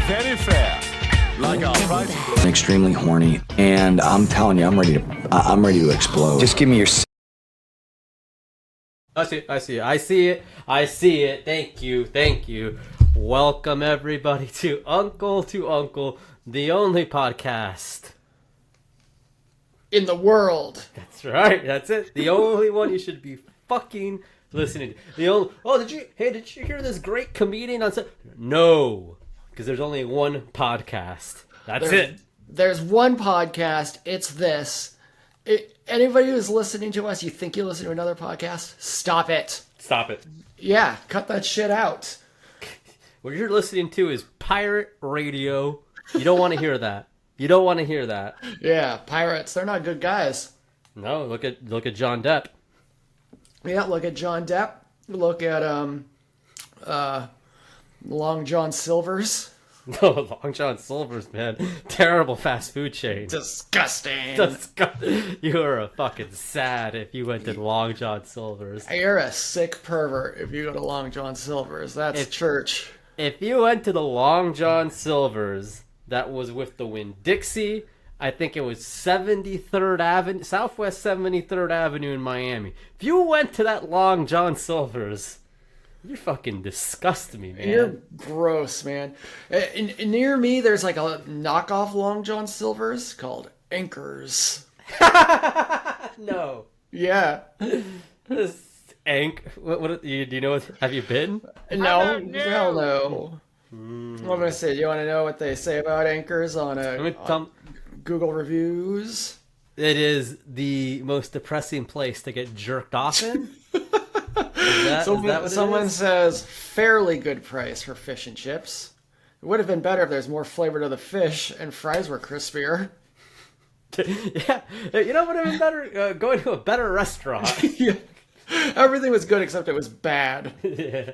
Very fair. Like our price. I'm extremely horny, and I'm telling you, I'm ready to explode. Just give me your. I see it. Thank you. Welcome everybody to Uncle, the only podcast in the world. That's right. That's it. The only one you should be fucking listening to. Did you hear this great comedian on set? No, because there's only one podcast. That's it. There's one podcast. It's this. Anybody who's listening to us, you think you listen to another podcast? Stop it. Yeah, cut that shit out. What you're listening to is pirate radio. You don't want to hear that. Yeah, pirates. They're not good guys. No, look at John Depp. Yeah, look at John Depp. Look at Long John Silver's. No, Long John Silver's, man. Terrible fast food chain. Disgusting. You are a fucking sad if you went to Long John Silver's. You're a sick pervert if you go to Long John Silver's. That's church. If you went to the Long John Silver's that was with the Winn-Dixie, I think it was 73rd Avenue, Southwest 73rd Avenue in Miami. If you went to that Long John Silver's, you fucking disgust me, man. You're gross, man. Near me, there's like a knockoff Long John Silver's called Anchors. No. Yeah. What do you know? Have you been? No. Hell no. What am I gonna say? Do you want to know what they say about Anchors on Google reviews? It is the most depressing place to get jerked off in. Someone says fairly good price for fish and chips. It would have been better if there's more flavor to the fish and fries were crispier. Yeah, you know what would have been better? Going to a better restaurant. Yeah. Everything was good except it was bad. Yeah.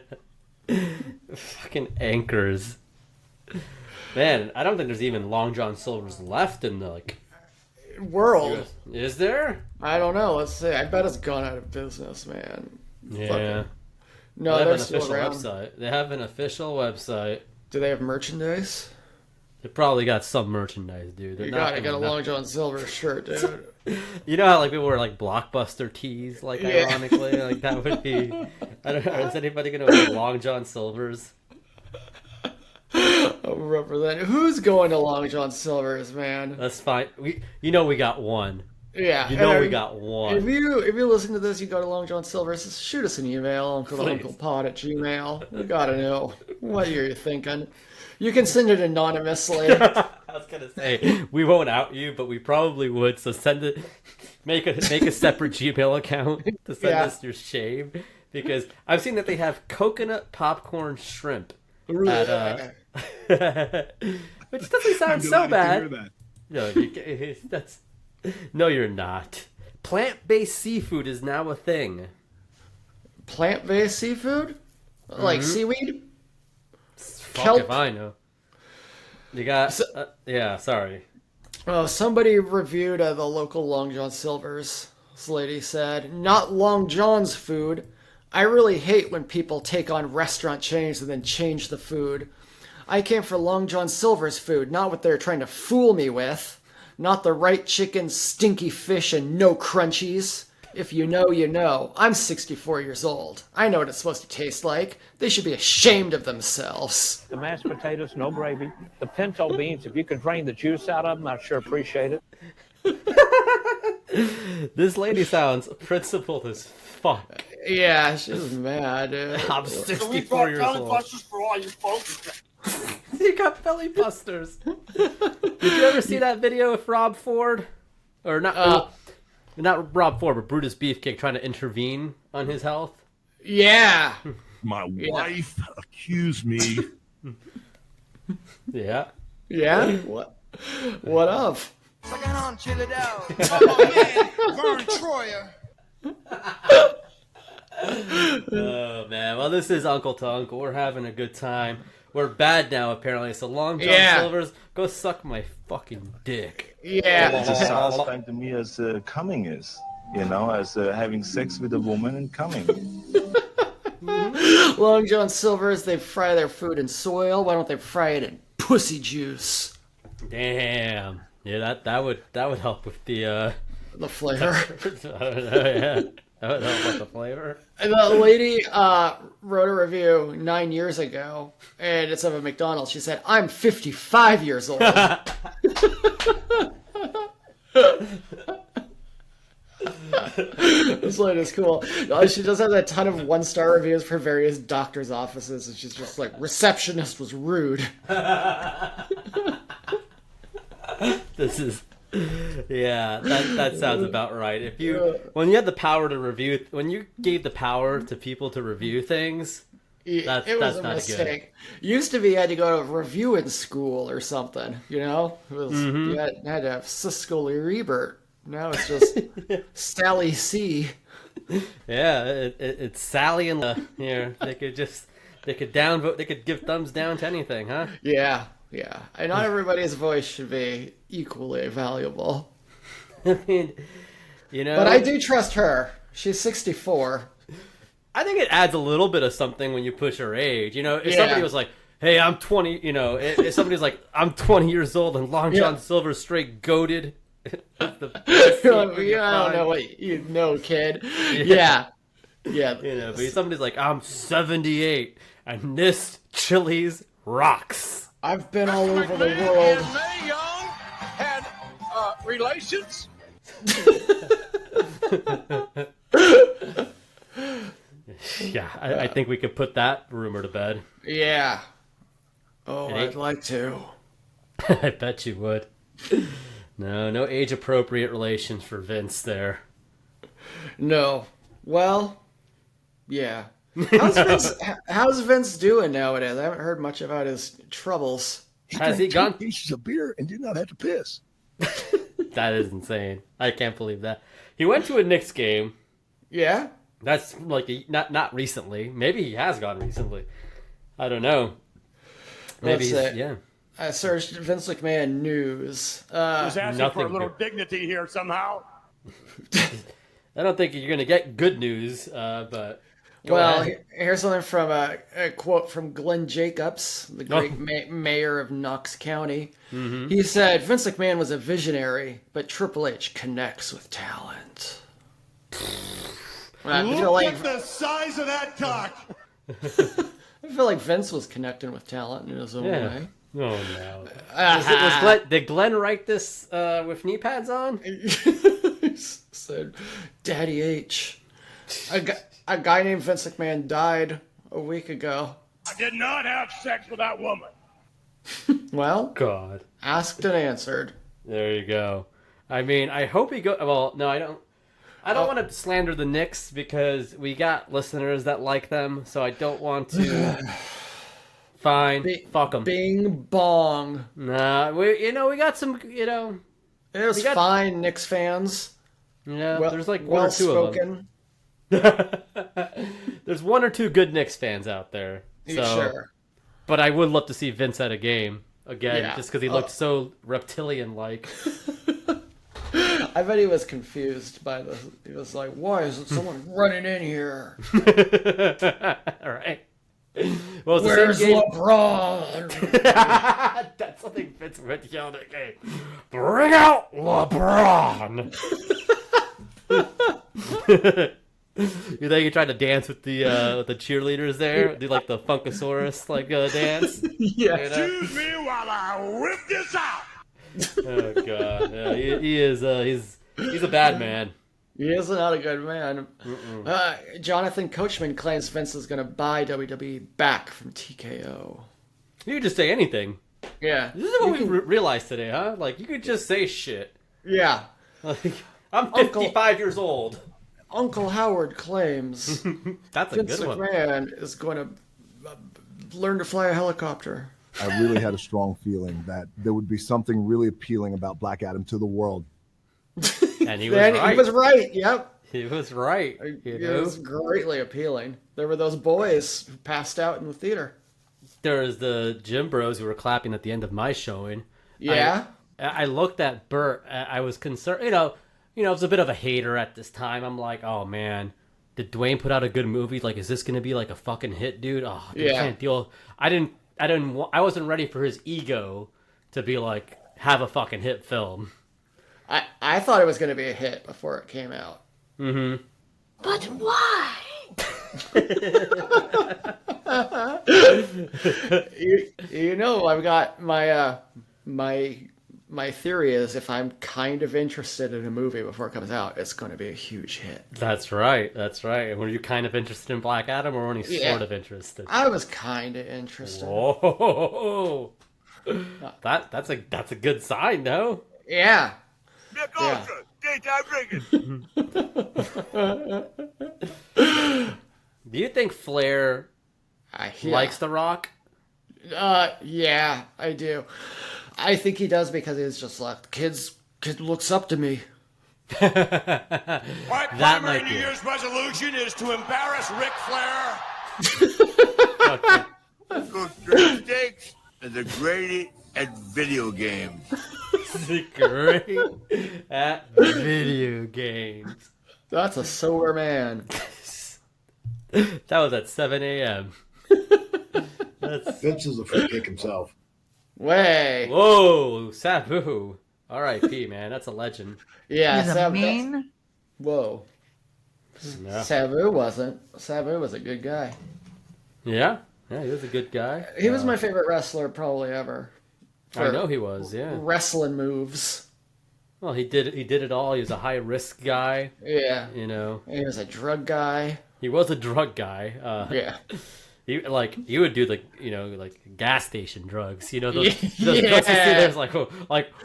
Fucking Anchors. Man, I don't think there's even Long John Silver's left in the world. Is there? I don't know. Let's see. I bet it's gone out of business, man. Yeah. No, they have they're an still official around. website. They have an official website. Do they have merchandise? They probably got some merchandise, dude. You gotta get a Long John Silver shirt, dude. You know how people wear Blockbuster tees, ironically, that would be. I don't know. Is anybody gonna wear Long John Silver's? I'll represent. Who's going to Long John Silver's, man? That's fine. We got one. Yeah, we got one. If you listen to this, you go to Long John Silver's. Shoot us an email, unclepod@gmail. We gotta know what you're thinking. You can send it anonymously. I was gonna say we won't out you, but we probably would. So send it. Make a separate Gmail account to send us your shame, because I've seen that they have coconut popcorn shrimp. Which doesn't sound so bad. No, no, you're not. Plant-based seafood is now a thing. Plant-based seafood? Like seaweed? Fuck Kelp? if I know. You got... sorry. Oh, somebody reviewed the local Long John Silver's. This lady said, "Not Long John's food. I really hate when people take on restaurant chains and then change the food. I came for Long John Silver's food, not what they're trying to fool me with. Not the right chicken, stinky fish, and no crunchies. If you know, you know. I'm 64 years old. I know what it's supposed to taste like. They should be ashamed of themselves." The mashed potatoes, no gravy. The pinto beans, if you could drain the juice out of them, I'd sure appreciate it. This lady sounds principled as fuck. Yeah, she's mad, dude. I'm 64 years old. For all you folks. You got belly busters. Did you ever see that video of Rob Ford? Or not Rob Ford, but Brutus Beefcake trying to intervene on his health? Yeah. My wife accused me. Yeah. Yeah? What of? Suck on, chill it out. Oh, man, Vern Troyer. Oh, man. Well, this is Uncle to Uncle. We're having a good time. We're bad now, apparently. So Long John Silver's, go suck my fucking dick. Yeah. It's a satisfying to me as coming is, as having sex with a woman and coming. Long John Silver's, they fry their food in soil. Why don't they fry it in pussy juice. Damn. Yeah, that would help with the The flavor. I don't know, yeah. That would help with the flavor. The lady wrote a review 9 years ago, and it's of a McDonald's. She said, "I'm 55 years old." This lady is cool. She does have a ton of 1-star reviews for various doctors' offices, and she's just like, "Receptionist was rude." This is, yeah, that sounds about right. If you, when you had the power to review, when you gave the power to people to review things, It was that's a not mistake. Used to be you had to go to reviewing school or something, you know? It was, you had to have Siskel Ebert. Now it's just Sally C. Yeah, it's Sally and here. They could downvote. They could give thumbs down to anything, huh? Yeah. And not everybody's voice should be equally valuable. I mean, you know. But I do trust her. She's 64. I think it adds a little bit of something when you push her age. You know, if Yeah. somebody was like, "Hey, I'm 20," you know, if somebody's like, "I'm 20 years old and Long John Silver's straight goated." I don't know what you know, kid. Yeah. You know, but if somebody's like, "I'm 78 and this Chili's rocks." I've been all over the world. And Mae Young had relations. Yeah, I think we could put that rumor to bed. Yeah. Oh, I'd like to. I bet you would. No age-appropriate relations for Vince there. No. Well, yeah. How's Vince doing nowadays? I haven't heard much about his troubles. Has he gone? Pieces of beer and did not have to piss. That is insane. I can't believe that. He went to a Knicks game. Yeah? That's like not recently. Maybe he has gone recently. I don't know. Maybe yeah. I searched Vince McMahon news. Was asking Nothing for a little good. dignity here somehow. I don't think you're gonna get good news, but go Well, ahead. here's something from a quote from Glenn Jacobs, the great mayor of Knox County. Mm-hmm. He said, "Vince McMahon was a visionary, but Triple H connects with talent." I feel like the size of that cock. Vince was connecting with talent in his own Yeah. way. Oh no. Did Glenn write this with knee pads on? He said, "Daddy H." A guy named Vince McMahon died a week ago. I did not have sex with that woman. Well, God. asked and answered. There you go. I mean, I hope he go. Well, no, I don't. I don't want to slander the Knicks because we got listeners that like them, so I don't want to. Fine, fuck them. Bing bong. Nah, we got some. It was got- fine, Knicks fans. Yeah, Well, there's like one well or two spoken. of them. There's one or two good Knicks fans out there. So, Sure. But I would love to see Vince at a game again, Yeah. just because he looked so reptilian-like. I bet he was confused by the. He was like, "Why is it someone running in here? All right. Well, it's Where's the same game. LeBron?" That's something Vince would yell at the game. Bring out LeBron. You think he tried to dance with the cheerleaders there? Do like the Funkasaurus dance? Yeah. You know? Excuse me while I whip this out. Oh god, yeah, he is. He's a bad man. He is not a good man. Jonathan Coachman claims Vince is going to buy WWE back from TKO. You could just say anything. Yeah. This is what we realized today, huh? Like you could just say shit. Yeah. Like I'm 55 years old. Uncle Howard claims That's a Vince good one. McMahon is going to learn to fly a helicopter. I really had a strong feeling that there would be something really appealing about Black Adam to the world. And he was And right. he was right. Yep. He was right. You It know? was greatly appealing. There were those boys who passed out in the theater. There was the gym bros who were clapping at the end of my showing. Yeah. I looked at Bert. I was concerned. I was a bit of a hater at this time. I'm like, oh man, did Dwayne put out a good movie? Like, is this gonna be like a fucking hit, dude? Oh, I Yeah. can't deal. I didn't I wasn't ready for his ego to be like have a fucking hit film. I thought it was going to be a hit before it came out. Mm-hmm. But why? You know, I've got my theory is if I'm kind of interested in a movie before it comes out, it's going to be a huge hit. That's right. And were you kind of interested in Black Adam, or only sort of interested? I was kind of interested. Whoa, that's a good sign, no? Yeah. Nick Yeah. Ultra, daytime drinking. Do you think Flair likes The Rock? Yeah, I do. I think he does because he's just like, kid looks up to me. My That primary might New be it. Year's resolution is to embarrass Ric Flair. Cook great steaks and the great at video games. Great at video games. That's a sober man. That was at 7 a.m. Vince is a fruitcake himself. Way. Whoa, Sabu. R.I.P. man, that's a legend. Yeah, He's a mean. Whoa. Yeah. Sabu wasn't. Sabu was a good guy. Yeah, he was a good guy. He was my favorite wrestler probably ever. I know he was. Yeah. Wrestling moves. Well, he did it all. He was a high risk guy. Yeah. You know. He was a drug guy. He was a drug guy. Yeah. He would do like gas station drugs. You know those Yeah. drugs you see there's like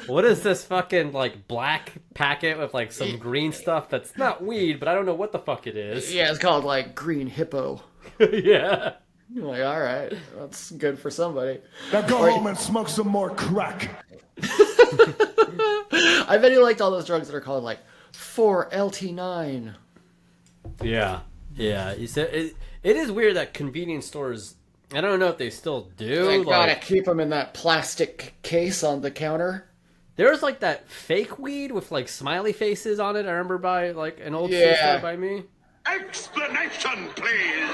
what is this fucking like black packet with like some green stuff that's not weed, but I don't know what the fuck it is. Yeah, it's called like Green Hippo. Yeah. You're like, all right, that's good for somebody. Now go home and smoke some more crack. I bet he liked all those drugs that are called like 4-LT9. Yeah. You said it is weird that convenience stores. I don't know if they still do. They gotta keep them in that plastic case on the counter. There was like that fake weed with like smiley faces on it. I remember by like an old Yeah. store by me. Explanation, please.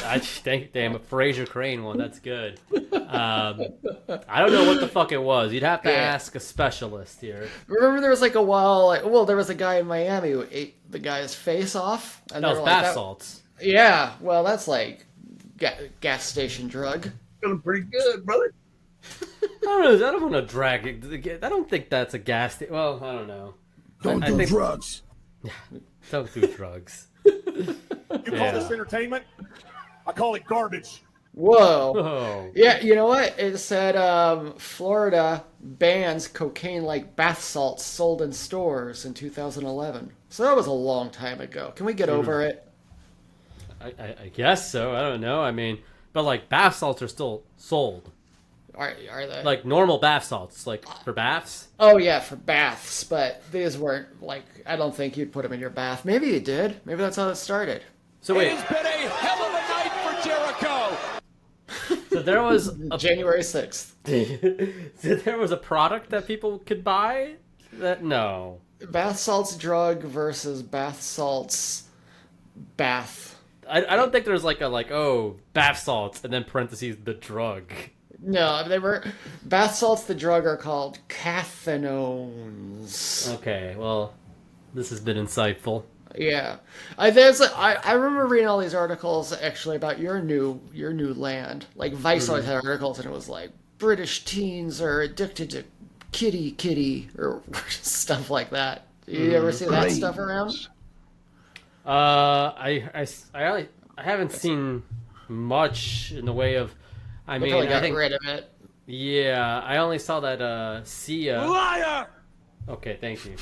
I think, damn, a Fraser Crane one. That's good. I don't know what the fuck it was. You'd have to ask a specialist here. Remember there was like a while, there was a guy in Miami who ate the guy's face off. And That they was were bath like, salts. Yeah, well, that's like gas station drug. Feeling pretty good, brother. I don't know. I don't want to drag it. I don't think that's a gas station. Well, I don't know. Don't I do think- drugs. Don't do drugs. You call this entertainment? I call it garbage. Whoa. Oh. Yeah, you know what? It said Florida bans cocaine-like bath salts sold in stores in 2011. So that was a long time ago. Can we get over it? I guess so. I don't know. I mean, but like bath salts are still sold. Are they? Like normal bath salts, like for baths. Oh, yeah, for baths. But these weren't, like, I don't think you'd put them in your bath. Maybe you did. Maybe that's how it started. So wait. It's been a hell of a night for Jericho. So there was January 6th. so there was a product that people could buy. That no. Bath salts drug versus bath salts bath. I don't think there's like bath salts and then parentheses the drug. No, they were bath salts. The drug are called cathinones. Okay, well, this has been insightful. Yeah, I remember reading all these articles actually about your new land. Like Vice always had articles, and it was like British teens are addicted to kitty or stuff like that. You ever see that stuff around? I haven't seen much in the way of. I They mean, probably I got think. rid of it. Yeah, I only saw that Sia. Liar! Okay, thank you.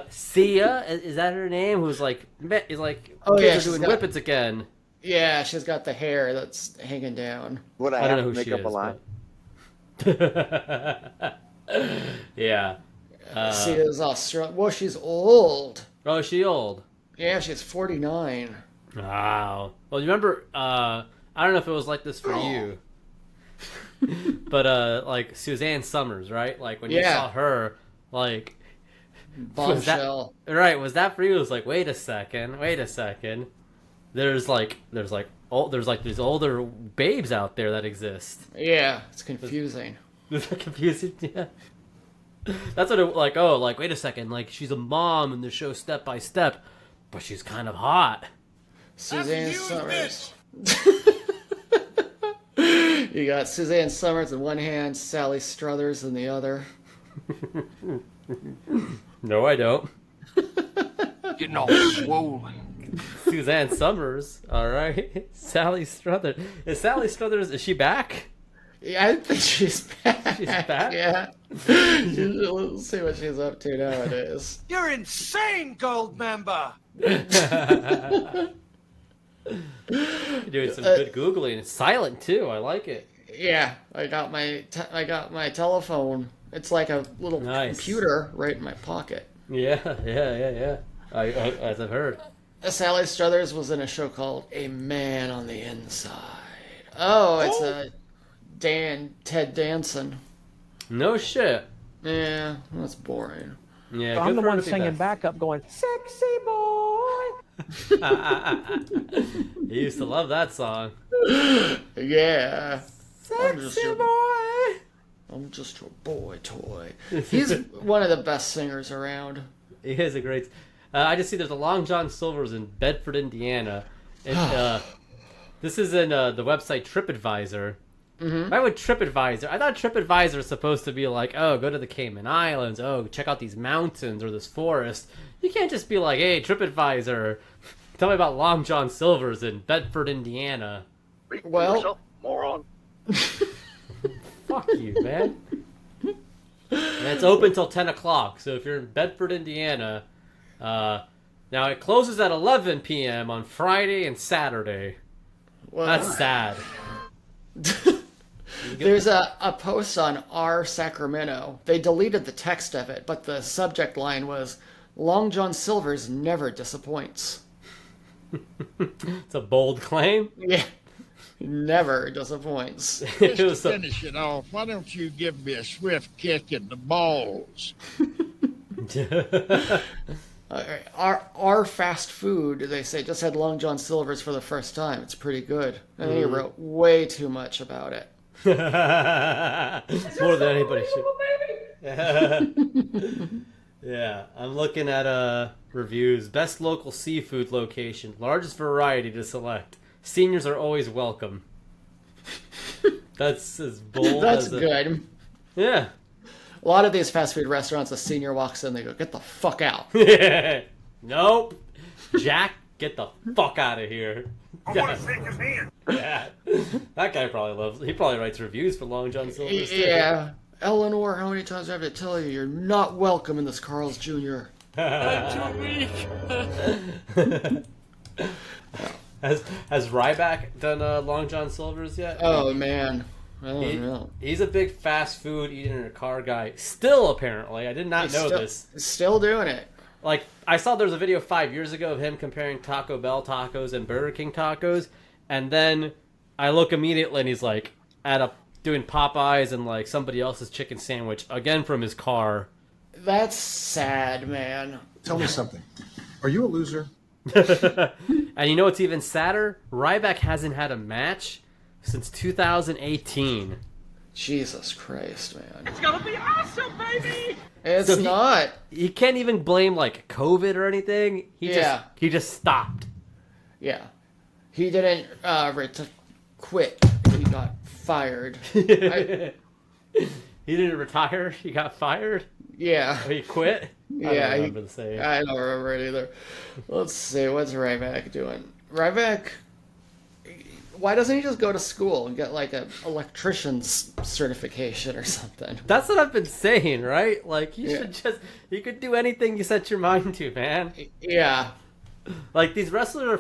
Sia, is that her name? Who's like, is like, Oh, yeah, kids are she's doing got- whippets again. Yeah, she's got the hair that's hanging down. Would I I don't have know to who she make up is. a lie? But... yeah. She is Australian. Well, she's old. Oh, is she old? Yeah, she's 49. Wow. Well, you remember? I don't know if it was like this for you, but like Suzanne Summers, right? Like when you Yeah. saw her, like Bombshell. was that for you? It was like, wait a second. There's like there's like these older babes out there that exist. Yeah, it's confusing. Is that confusing? Yeah. That's what it like. Oh, like wait a second. Like she's a mom in the show Step by Step, but she's kind of hot. Suzanne Summers. You got Suzanne Summers in one hand, Sally Struthers in the other. No, I don't. Getting all swollen. Suzanne Summers. All right. Sally Struthers. Is Sally Struthers? Is she back? Yeah, I think she's back. She's back? Yeah. Let's see what she's up to nowadays. You're insane, gold member. You're doing some good googling. It's silent too. I like it. Yeah, I got my telephone. It's like a little computer right in my pocket. Yeah. As I've heard. Sally Struthers was in a show called A Man on the Inside. Oh, it's Ted Danson. No shit. Yeah, that's boring. Yeah, I'm the one singing backup going, sexy boy. He used to love that song. Yeah. Sexy boy. I'm just your boy toy. He's one of the best singers around. He is a great... I just see there's a Long John Silver's in Bedford, Indiana. And, this is in the website TripAdvisor. Mm-hmm. Why would TripAdvisor? I thought TripAdvisor was supposed to be like, oh, go to the Cayman Islands. Oh, check out these mountains or this forest. You can't just be like, hey, TripAdvisor, tell me about Long John Silver's in Bedford, Indiana. Well, moron. Fuck you, man. And it's open till 10 o'clock. So if you're in Bedford, Indiana, now it closes at 11 p.m. on Friday and Saturday. well, That's sad. there's a post on R Sacramento. They deleted the text of it, but the subject line was, Long John Silver's never disappoints. It's a bold claim. Yeah. Never disappoints. It was To finish it off, why don't you give me a swift kick in the balls? Our fast food, they say, just had Long John Silver's for the first time. It's pretty good. And he wrote way too much about it. More than anybody should. Yeah, I'm looking at reviews. Best local seafood location, largest variety to select. Seniors are always welcome. That's as bold That's as good. Yeah. A lot of these fast food restaurants, a senior walks in, they go, get the fuck out. Nope. Jack, get the fuck out of here. I want to shake his hand. Yeah. That guy probably loves. He probably writes reviews for Long John Silver's. too. Yeah. Eleanor, how many times do I have to tell you you're not welcome in this Carl's Jr.? I'm too weak. Has Ryback done Long John Silver's yet? Oh, man. I don't know. He's a big fast food eating in a car guy. Still, apparently. I did not know this. Still doing it. Like, I saw there was a video 5 years ago of him comparing Taco Bell tacos and Burger King tacos. And then I look immediately and he's like doing Popeyes and like somebody else's chicken sandwich again from his car. That's sad, man. Tell me something. Are you a loser? And you know what's even sadder? Ryback hasn't had a match since 2018. Jesus Christ, man. It's gonna be awesome, baby. It's So not. You can't even blame like COVID or anything. He just stopped. Yeah. He didn't quit. He got fired. He didn't retire. He got fired. Yeah. Or he quit. Yeah. I don't remember the saying. I don't remember it either. Let's see. What's Ryback doing? Ryback... Why doesn't he just go to school and get like an electrician's certification or something? That's what I've been saying, right? Like you could do anything you set your mind to, man. Yeah. Like these wrestlers are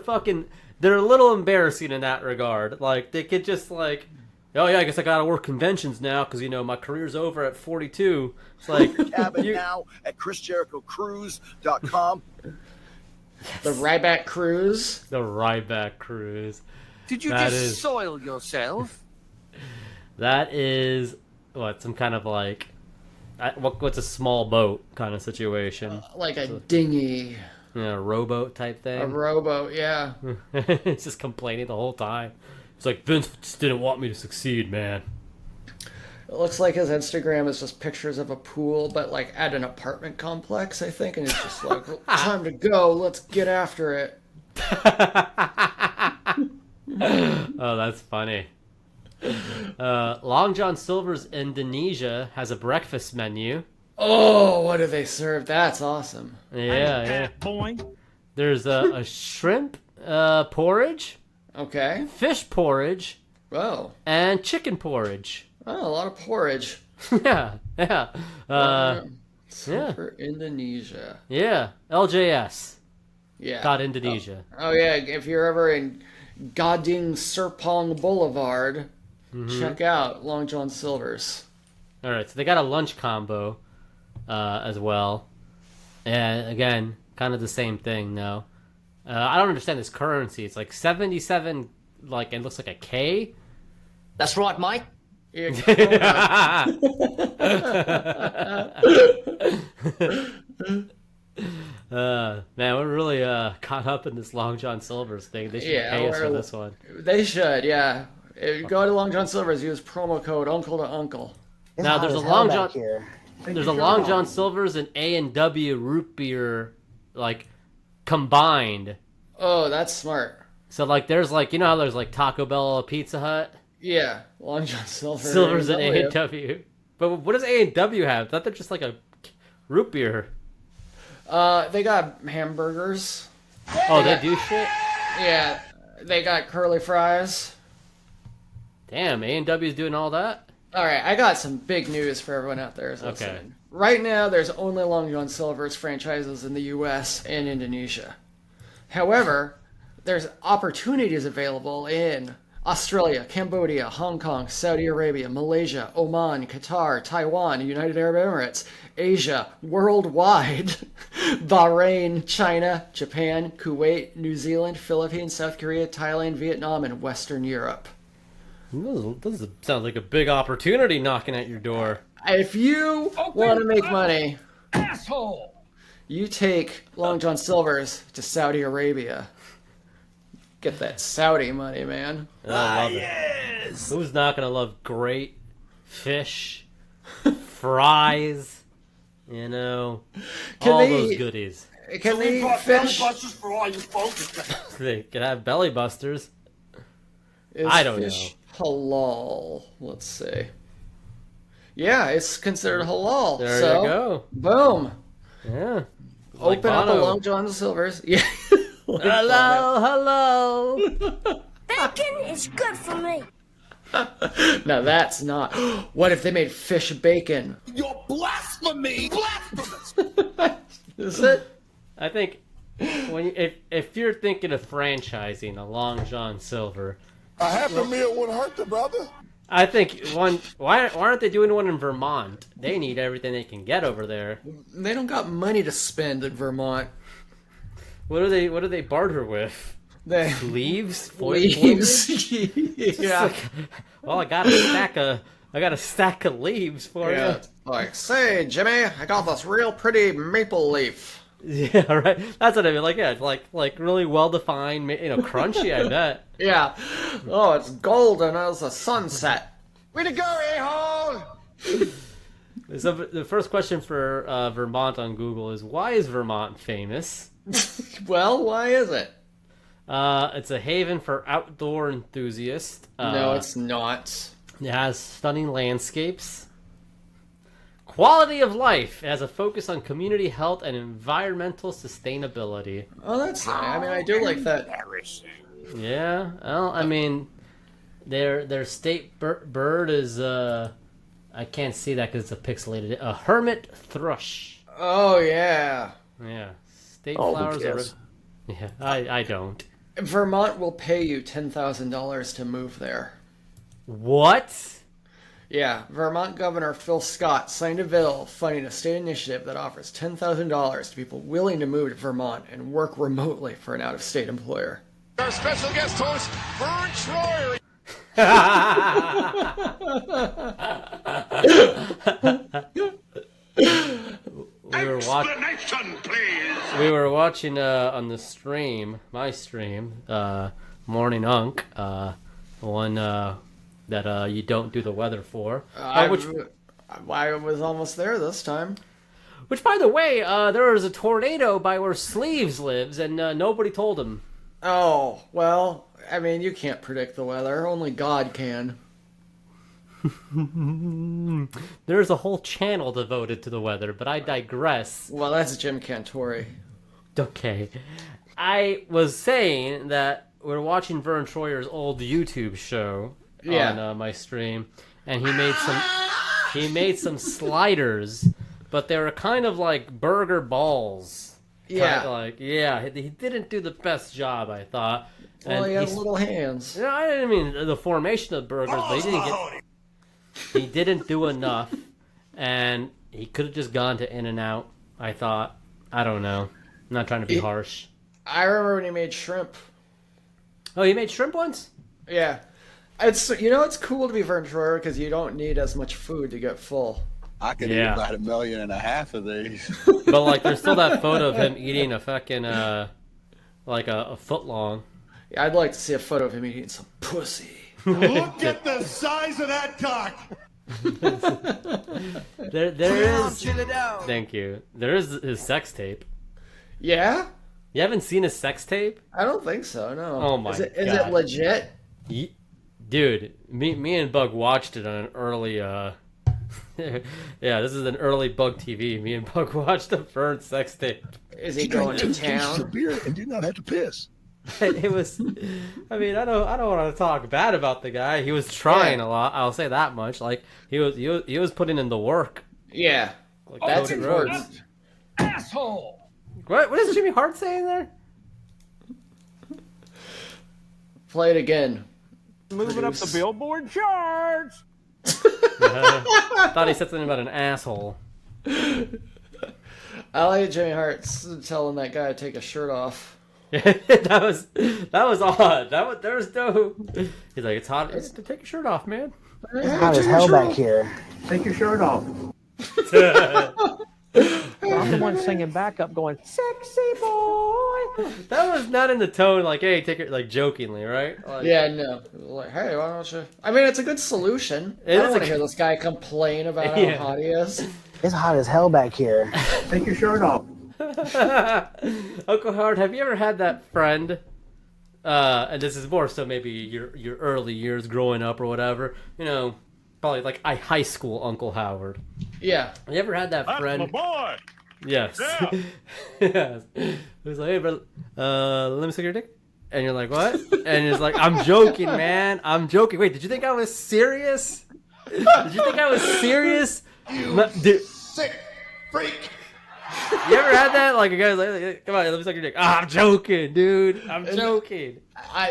they're a little embarrassing in that regard. Like they could just like, oh yeah, I guess I gotta work conventions now because my career's over at 42. It's like Cabin now at ChrisJerichoCruise.com. The Ryback Cruise. The Ryback Cruise. Did you just soil yourself? That is some kind of like what's a small boat kind of situation. Like a dinghy. Yeah, a rowboat type thing. A rowboat, yeah. It's just complaining the whole time. It's like, Vince just didn't want me to succeed, man. It looks like his Instagram is just pictures of a pool, but like at an apartment complex, I think, and it's just like, time to go, let's get after it. Oh, that's funny. Long John Silver's Indonesia has a breakfast menu. Oh, what do they serve? That's awesome. Yeah. There's a shrimp porridge, Okay. fish porridge, Whoa. and chicken porridge. Oh, a lot of porridge. Yeah. For Indonesia. Yeah. LJS. Yeah. Got Indonesia. Oh, yeah. If you're ever in Gading Serpong Boulevard, check out Long John Silver's. All right, so they got a lunch combo as well. And again, kind of the same thing, though. I don't understand this currency. It's like 77, like it looks like a K. That's right, mate. Man, we're really caught up in this Long John Silver's thing. They should pay us for this one. They should, yeah. Go to Long John Silver's, use promo code Uncle to Uncle. Now there's a Long John. There's a Long John Silver's and A&W root beer, like combined. Oh, that's smart. So like, there's like, you know how there's like Taco Bell, Pizza Hut. Yeah, Long John Silver. Silver's and A&W. But what does A&W have? I thought they're just like a root beer. They got hamburgers. Oh, they do shit? Yeah, they got curly fries. Damn, A&W's doing all that? All right, I got some big news for everyone out there who's listening. Right now, there's only Long John Silver's franchises in the U.S. and Indonesia. However, there's opportunities available in Australia, Cambodia, Hong Kong, Saudi Arabia, Malaysia, Oman, Qatar, Taiwan, United Arab Emirates, Asia, worldwide, Bahrain, China, Japan, Kuwait, New Zealand, Philippines, South Korea, Thailand, Vietnam, and Western Europe. This sounds like a big opportunity knocking at your door. If you want to make money, Asshole! you take Long John Silver's to Saudi Arabia. Get that Saudi money, man. I love it. Who's not gonna love great fish, fries, you know, all those goodies. Can they eat fish? For all you folks. They can have belly busters. Is I don't fish halal? Let's see. Yeah, it's considered halal. There so, you go. Boom. Yeah. Open up a Long John Silver's. Yeah. Hello. Bacon is good for me. Now that's not. What if they made fish bacon? You're blasphemy! Blasphemous! Is it? I think if you're thinking of franchising a Long John Silver, A Happy Meal wouldn't hurt the brother. I think why aren't they doing one in Vermont? They need everything they can get over there. They don't got money to spend in Vermont. What do they barter with? They Leaves? leaves. Yeah. Well, I got a stack of leaves for Yeah. Like, say, Jimmy, I got this real pretty maple leaf. you. Yeah, right. That's what I mean. Like, yeah, like really well defined, crunchy. I bet. Yeah. Oh, it's golden as a sunset. Way to go, a-hole! So the first question for Vermont on Google is, why is Vermont famous? Well, why is it? It's a haven for outdoor enthusiasts. No, it's not. It has stunning landscapes. Quality of life. It has a focus on community health and environmental sustainability. Oh, that's nice. I mean, I do like that. Yeah. Well, I mean, their state bird is I can't see that because it's a pixelated. A hermit thrush. Oh, yeah. Yeah. State flowers are. Yeah, I don't. Vermont will pay you $10,000 to move there. What? Yeah, Vermont Governor Phil Scott signed a bill funding a state initiative that offers $10,000 to people willing to move to Vermont and work remotely for an out-of-state employer. Our special guest host, Vern Troyer. We were watching watching on the stream, my stream, Morning Unk, one that you don't do the weather for. I was almost there this time. Which, by the way, there was a tornado by where Sleeves lives, and nobody told him. Oh, well, I mean, you can't predict the weather. Only God can. There's a whole channel devoted to the weather, but I digress. Well, that's Jim Cantori. Okay. I was saying that we're watching Vern Troyer's old YouTube show on my stream, and he made some sliders, but they were kind of like burger balls. Yeah. He didn't do the best job, I thought. Well, he has little hands. No, I didn't mean the formation of burgers, but he didn't do enough, and he could have just gone to In-N-Out, I thought. I don't know. I'm not trying to be harsh. I remember when he made shrimp. Oh, he made shrimp once? Yeah. It's cool to be Vern Troyer because you don't need as much food to get full. I could eat about 1.5 million of these. But, like, there's still that photo of him eating a fucking, like a foot long. Yeah, I'd like to see a photo of him eating some pussy. Look at the size of that cock. There is. Chill it out. Thank you. There is his sex tape. Yeah? You haven't seen his sex tape? I don't think so, no. Oh my God. God. Is it legit? Dude, me and Bug watched it on an early, yeah, this is an early Bug TV. Me and Bug watched the Vern sex tape. Is he going to town? Of beer and do not have to piss. It was, I mean, I don't want to talk bad about the guy. He was trying a lot. I'll say that much. Like he was putting in the work. Yeah, like that's Cody important. Rhodes. Asshole! What is Jimmy Hart saying there? Play it again. Moving up the Billboard charts. Thought he said something about an asshole. I like Jimmy Hart telling that guy to take his shirt off. that was odd. There was no. He's like, it's hot. Take your shirt off, man. It's hot as hell back here. Take your shirt off. I'm the one singing backup going, sexy boy. That was not in the tone like, hey, take it, like jokingly, right? Like, Yeah, no. Like, hey, why don't you? I mean, it's a good solution. I don't want to hear this guy complain about how hot he is. It's hot as hell back here. Take your shirt off. Uncle Howard, have you ever had that friend? And this is more so maybe your early years growing up or whatever. You know, probably like high school Uncle Howard. Yeah. You ever had that friend? That's my boy. Yes. Yeah. Yes. Who's like, hey, bro, let me suck your dick? And you're like, what? And he's like, I'm joking, man. I'm joking. Wait, did you think I was serious? Did you think I was serious? Sick freak. You ever had that? Like a guy's like, come on, let me suck your dick. I'm joking, dude. I'm joking.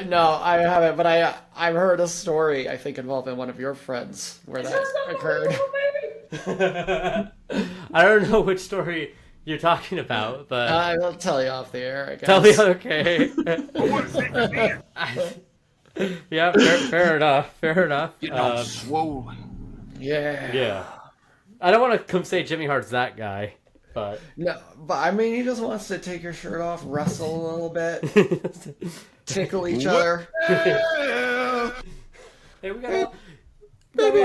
No, I haven't, but I've heard a story, I think, involving one of your friends where that occurred. I don't know which story you're talking about, but I will tell you off the air, I guess. tell me, okay. Yeah, fair enough. Fair enough. Swollen. Yeah. Yeah. I don't want to come say Jimmy Hart's that guy, but No, but I mean, he just wants to take your shirt off, wrestle a little bit, tickle each other. Hey, we got Baby,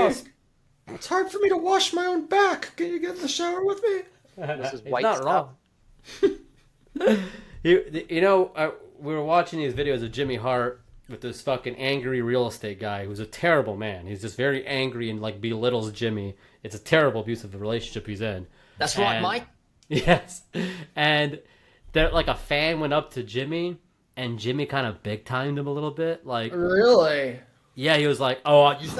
it's hard for me to wash my own back. Can you get in the shower with me? This is it's white not stuff. wrong. You know, we were watching these videos of Jimmy Hart with this fucking angry real estate guy who's a terrible man. He's just very angry and like belittles Jimmy. It's a terrible abusive relationship he's in. That's right, Mike. Yes. And there, like a fan went up to Jimmy and Jimmy kind of big timed him a little bit. Like, really? Yeah, he was like, "Oh, I used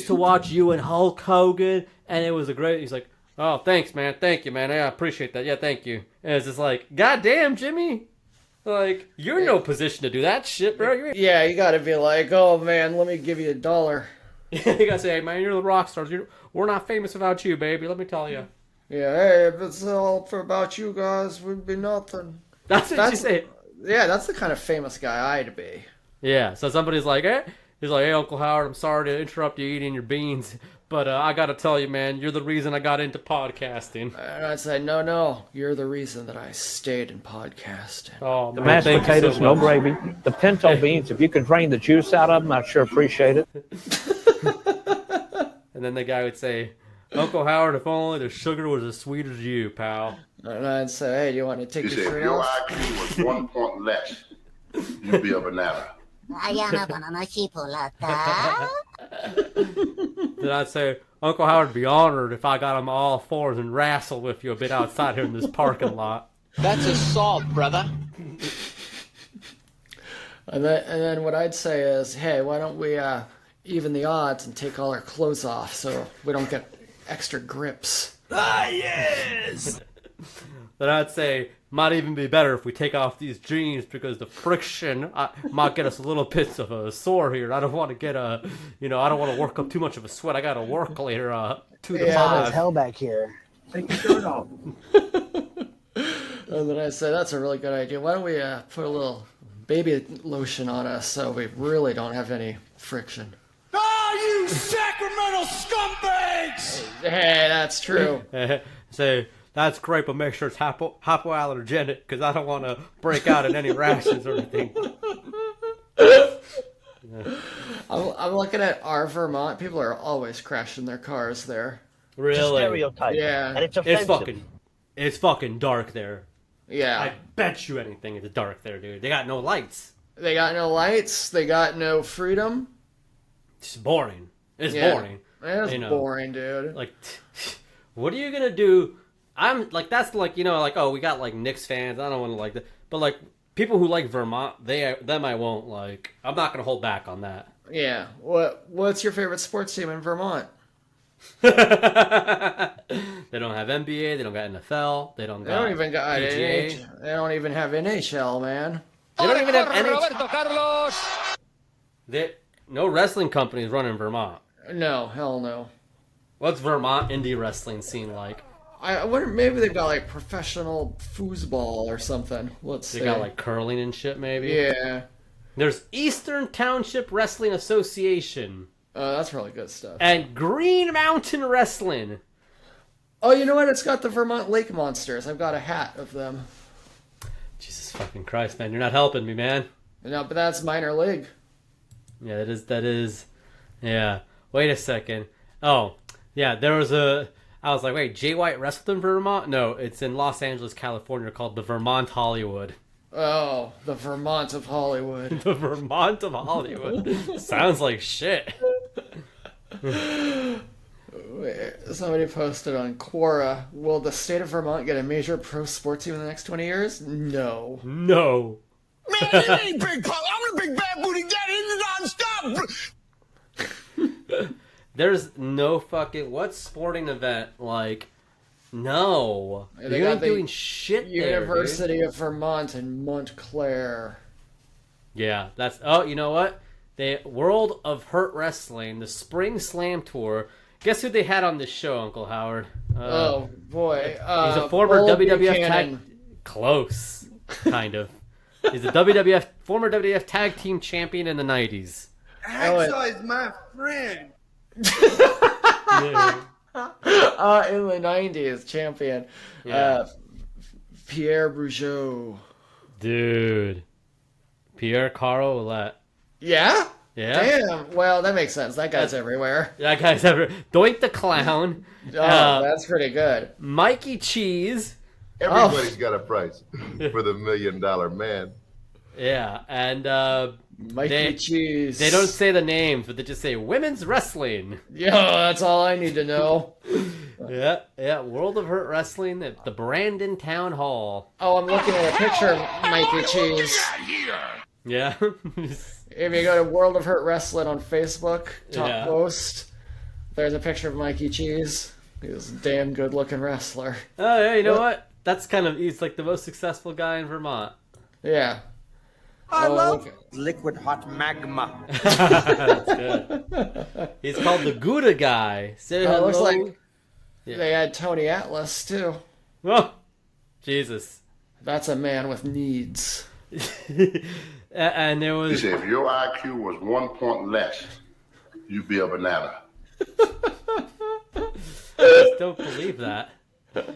to watch you and Hulk Hogan, and it was a great." He's like, "Oh, thanks, man. Thank you, man. Yeah, I appreciate that. Yeah, thank you." And it's just like, "God damn, Jimmy! Like, you're in no position to do that shit, bro." Yeah, you gotta be like, "Oh man, let me give you $1." You gotta say, "Hey, man, you're the rock stars. We're not famous without you, baby. Let me tell you." Yeah, hey, if it's all for about you guys, we'd be nothing. That's what you say. Yeah, that's the kind of famous guy I'd be. Yeah, so somebody's like, he's like, "Hey, Uncle Howard, I'm sorry to interrupt you eating your beans, but But I gotta tell you, man, you're the reason I got into podcasting. And I'd say, no, you're the reason that I stayed in podcasting. Oh, The man, mashed thank you potatoes, so no much. gravy. The pinto beans, if you can drain the juice out of them, I'd sure appreciate it. And then the guy would say, Uncle Howard, if only the sugar was as sweet as you, pal. And I'd say, hey, do you want to take You your said if shirt your off? IQ was 1 point less, you'd be a banana. Then I'd say, Uncle Howard would be honored if I got on all fours and wrestle with you a bit outside here in this parking lot. That's assault, brother. And then what I'd say is, hey, why don't we even the odds and take all our clothes off so we don't get extra grips? Ah, yes! Then I'd say, might even be better if we take off these jeans because the friction might get us a little bit of a sore here. I don't want to get I don't want to work up too much of a sweat. I got to work later 2 to Hot 5. as hell back here. Take your shirt off. And then I say, that's a really good idea. Why don't we put a little baby lotion on us so we really don't have any friction? Oh, you Sacramento scumbags! Hey, that's true. Say, that's great, but make sure it's hypoallergenic because I don't want to break out in any rashes or anything. I'm looking at our Vermont. People are always crashing their cars there. Really? Stereotype. Yeah. And it's offensive. It's fucking dark there. Yeah. I bet you anything it's dark there, dude. They got no lights. They got no lights. They got no freedom. It's boring. It's Yeah. boring. It's You know. boring, dude. Like, what are you gonna do? I'm like, that's like, oh, we got like Knicks fans. I don't want to like that, but like people who like Vermont, them I won't like. I'm not gonna hold back on that. Yeah. What's your favorite sports team in Vermont? They don't have NBA. They don't got NFL. They don't They don't even got PGA. NHL. They don't even have NHL, man. They don't even have NHL. No wrestling companies run in Vermont. No, hell no. What's Vermont indie wrestling scene like? I wonder, maybe they've got like professional foosball or something. Let's see. They got like curling and shit, maybe. Yeah. There's Eastern Township Wrestling Association. That's really good stuff. And Green Mountain Wrestling. Oh, you know what? It's got the Vermont Lake Monsters. I've got a hat of them. Jesus fucking Christ, man. You're not helping me, man. No, but that's minor league. Yeah, that is. Yeah. Wait a second. Oh, yeah, I was like, wait, Jay White wrestled in Vermont? No, it's in Los Angeles, California, called the Vermont Hollywood. Oh, the Vermont of Hollywood. The Vermont of Hollywood. Sounds like shit. Somebody posted on Quora, will the state of Vermont get a major pro sports team in the next 20 years? No. No. Man, it ain't Big Pop. I'm the big bad booty daddy. It's non-stop. There's no fucking... What sporting event? Like, no. They You got ain't the doing shit University there, of Vermont in Montclair. Yeah, that's... Oh, you know what? The World of Hurt Wrestling, the Spring Slam Tour. Guess who they had on this show, Uncle Howard? Oh, boy. He's a former Bull WWF Buchanan. tag... Close, kind of. He's a former WWF tag team champion in the 90s. Hacksaw is my friend. Yeah. In the 90s, champion. Yeah. Pierre Rougeau. Dude. Pierre Caro Ouellette. Yeah? Yeah. Damn. Well, that makes sense. That guy's everywhere. That guy's ever... Doink the Clown. Oh, that's pretty good. Mikey Cheese. Everybody's got a price for the $1 million man. Yeah, and Mikey Cheese. They don't say the names, but they just say women's wrestling. Yeah, that's all I need to know. Yeah. World of Hurt Wrestling at the Brandon Town Hall. Oh, I'm looking at a picture of Mikey Cheese. Yeah. If you go to World of Hurt Wrestling on Facebook, top Yeah. post, there's a picture of Mikey Cheese. He's a damn good looking wrestler. Oh, yeah, you know what? That's he's like the most successful guy in Vermont. Yeah. I love okay. liquid hot magma. That's good. He's called the Gouda guy. Say It hello. looks like Yeah. they had Tony Atlas too. Oh, Jesus. That's a man with needs. And there He was... said if your IQ was 1 point less, you'd be a banana. don't believe that.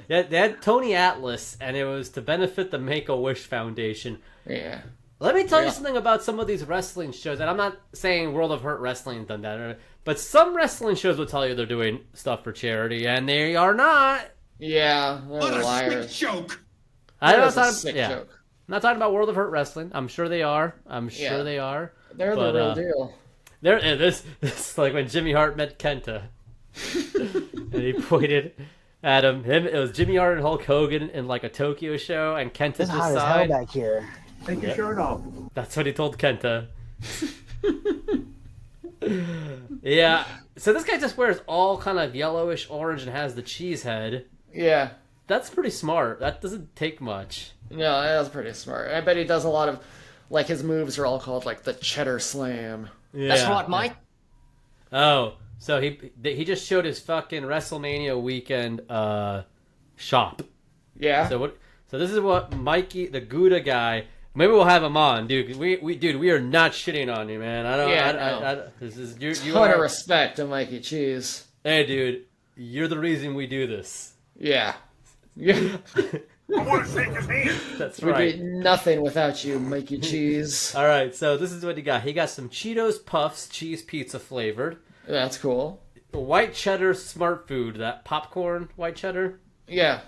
Yeah, they had Tony Atlas, and it was to benefit the Make-A-Wish Foundation. Yeah. Let me tell you something about some of these wrestling shows, and I'm not saying World of Hurt Wrestling done that, but some wrestling shows will tell you they're doing stuff for charity, and they are not. Yeah, they're liars. Joke. I'm That is a sick joke. I'm not talking about World of Hurt Wrestling. I'm sure they are. They are. They're the real deal. This is like when Jimmy Hart met Kenta, and he pointed at him. It was Jimmy Hart and Hulk Hogan in like a Tokyo show, and Kenta It's hot as hell back here. Take your shirt off. That's what he told Kenta. Yeah. So this guy just wears all kind of yellowish orange and has the cheese head. Yeah. That's pretty smart. That doesn't take much. No, that's pretty smart. I bet he does a lot of, like, his moves are all called, like, the Cheddar Slam. Yeah. That's right, mate. Oh, so he just showed his fucking WrestleMania weekend shop. Yeah. So this is what Mikey, the Gouda guy. Maybe we'll have him on, dude. We are not shitting on you, man. This is you. Ton of respect to Mikey Cheese. Hey, dude, you're the reason we do this. Yeah. Yeah. I want to shake his hand. That's We'd right. be nothing without you, Mikey Cheese. All right, so this is what he got. He got some Cheetos Puffs, cheese pizza flavored. That's cool. White cheddar smart food, that popcorn white cheddar. Yeah.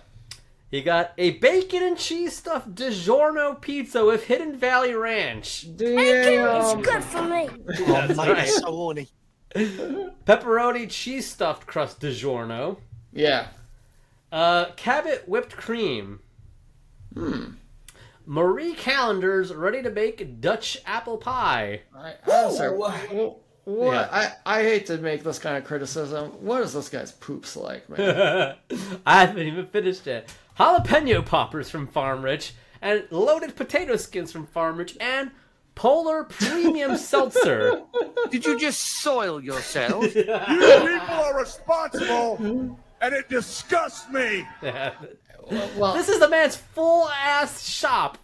He got a bacon and cheese stuffed DiGiorno pizza with Hidden Valley Ranch. Bacon is good for me. That's right. So horny. Pepperoni cheese stuffed crust DiGiorno. Yeah. Cabot whipped cream. Marie Callender's ready to bake Dutch apple pie. I'm sorry. What? Yeah. I hate to make this kind of criticism. What is this guy's poops like, man? I haven't even finished it. Jalapeno poppers from Farm Rich, and loaded potato skins from Farm Rich, and Polar Premium Seltzer. Did you just soil yourself? You people are responsible, and it disgusts me. Well, This is the man's full ass shop.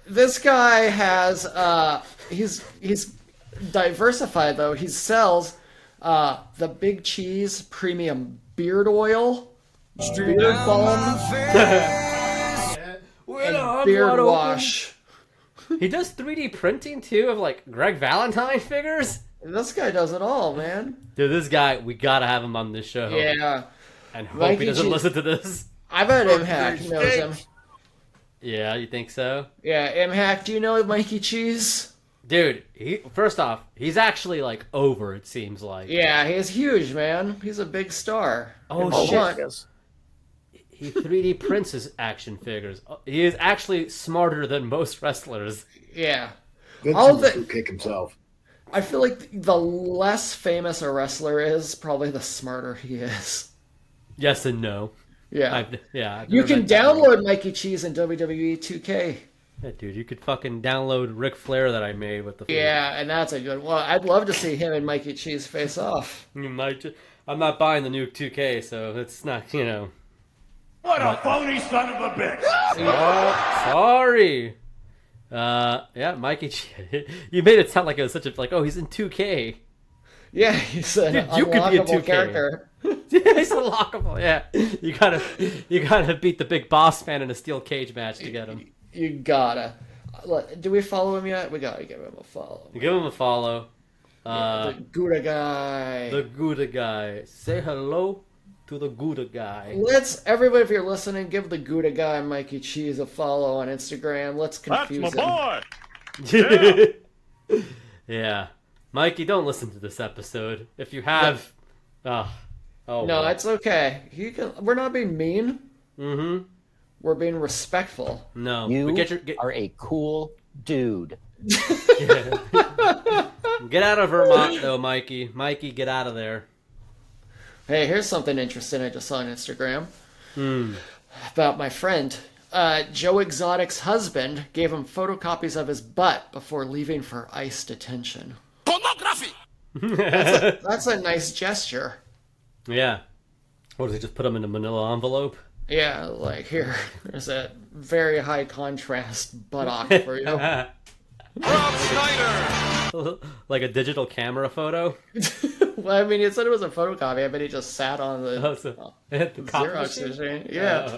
this guy has he's diversified though. He sells the Big Cheese Premium Beard Oil, beard balm, and beard wash. He does 3D printing too of like Greg Valentine figures. This guy does it all, man. Dude, this guy, we gotta have him on this show. Yeah. And hope Mikey he doesn't Cheese- listen to this. I bet MHack knows him. Yeah, you think so? Yeah, MHack, do you know Mikey Cheese? Dude, first off, he's actually like over, it seems like. Yeah, he's huge, man. He's a big star. Oh, In shit. Vermont. He 3D prints his action figures. He is actually smarter than most wrestlers. Yeah. Vincent kick himself. I feel like the less famous a wrestler is, probably the smarter he is. Yes and no. Yeah. I've You never can met that download Mikey Cheese in WWE 2K. Yeah, dude, you could fucking download Ric Flair that I made with the. Yeah, and that's a good one. I'd love to see him and Mikey Cheese face off. You might. I'm not buying the new 2K, so it's not. What a phony son of a bitch! Sorry. Yeah, Mikey. You made it sound like it was such a he's in 2K. Yeah, he's an Dude, you could be in 2K. character. Yeah, he's unlockable. Yeah, you gotta beat the big boss man in a steel cage match to get him. You gotta. Do we follow him yet? We gotta give him a follow. Give him a follow. The Gouda guy. The Gouda guy. Say hello to the Gouda guy. Everybody, if you're listening, give the Gouda guy Mikey Cheese a follow on Instagram. Let's confuse him. boy. Yeah, Mikey, don't listen to this episode. If you have, oh No, well. it's okay. We're not being mean. Mm-hmm. We're being respectful. No, You get are a cool dude. Get out of Vermont, though, Mikey. Mikey, get out of there. Hey, here's something interesting I just saw on Instagram about my friend. Joe Exotic's husband gave him photocopies of his butt before leaving for ICE detention. Pornography! That's a nice gesture. Yeah. What, does he just put them in a manila envelope? Yeah, like there's a very high contrast buttock for you. Rob Schneider! like a digital camera photo. Well, I mean, he said it was a photocopy. I bet he just sat on the, The copy Xerox machine? machine. Yeah.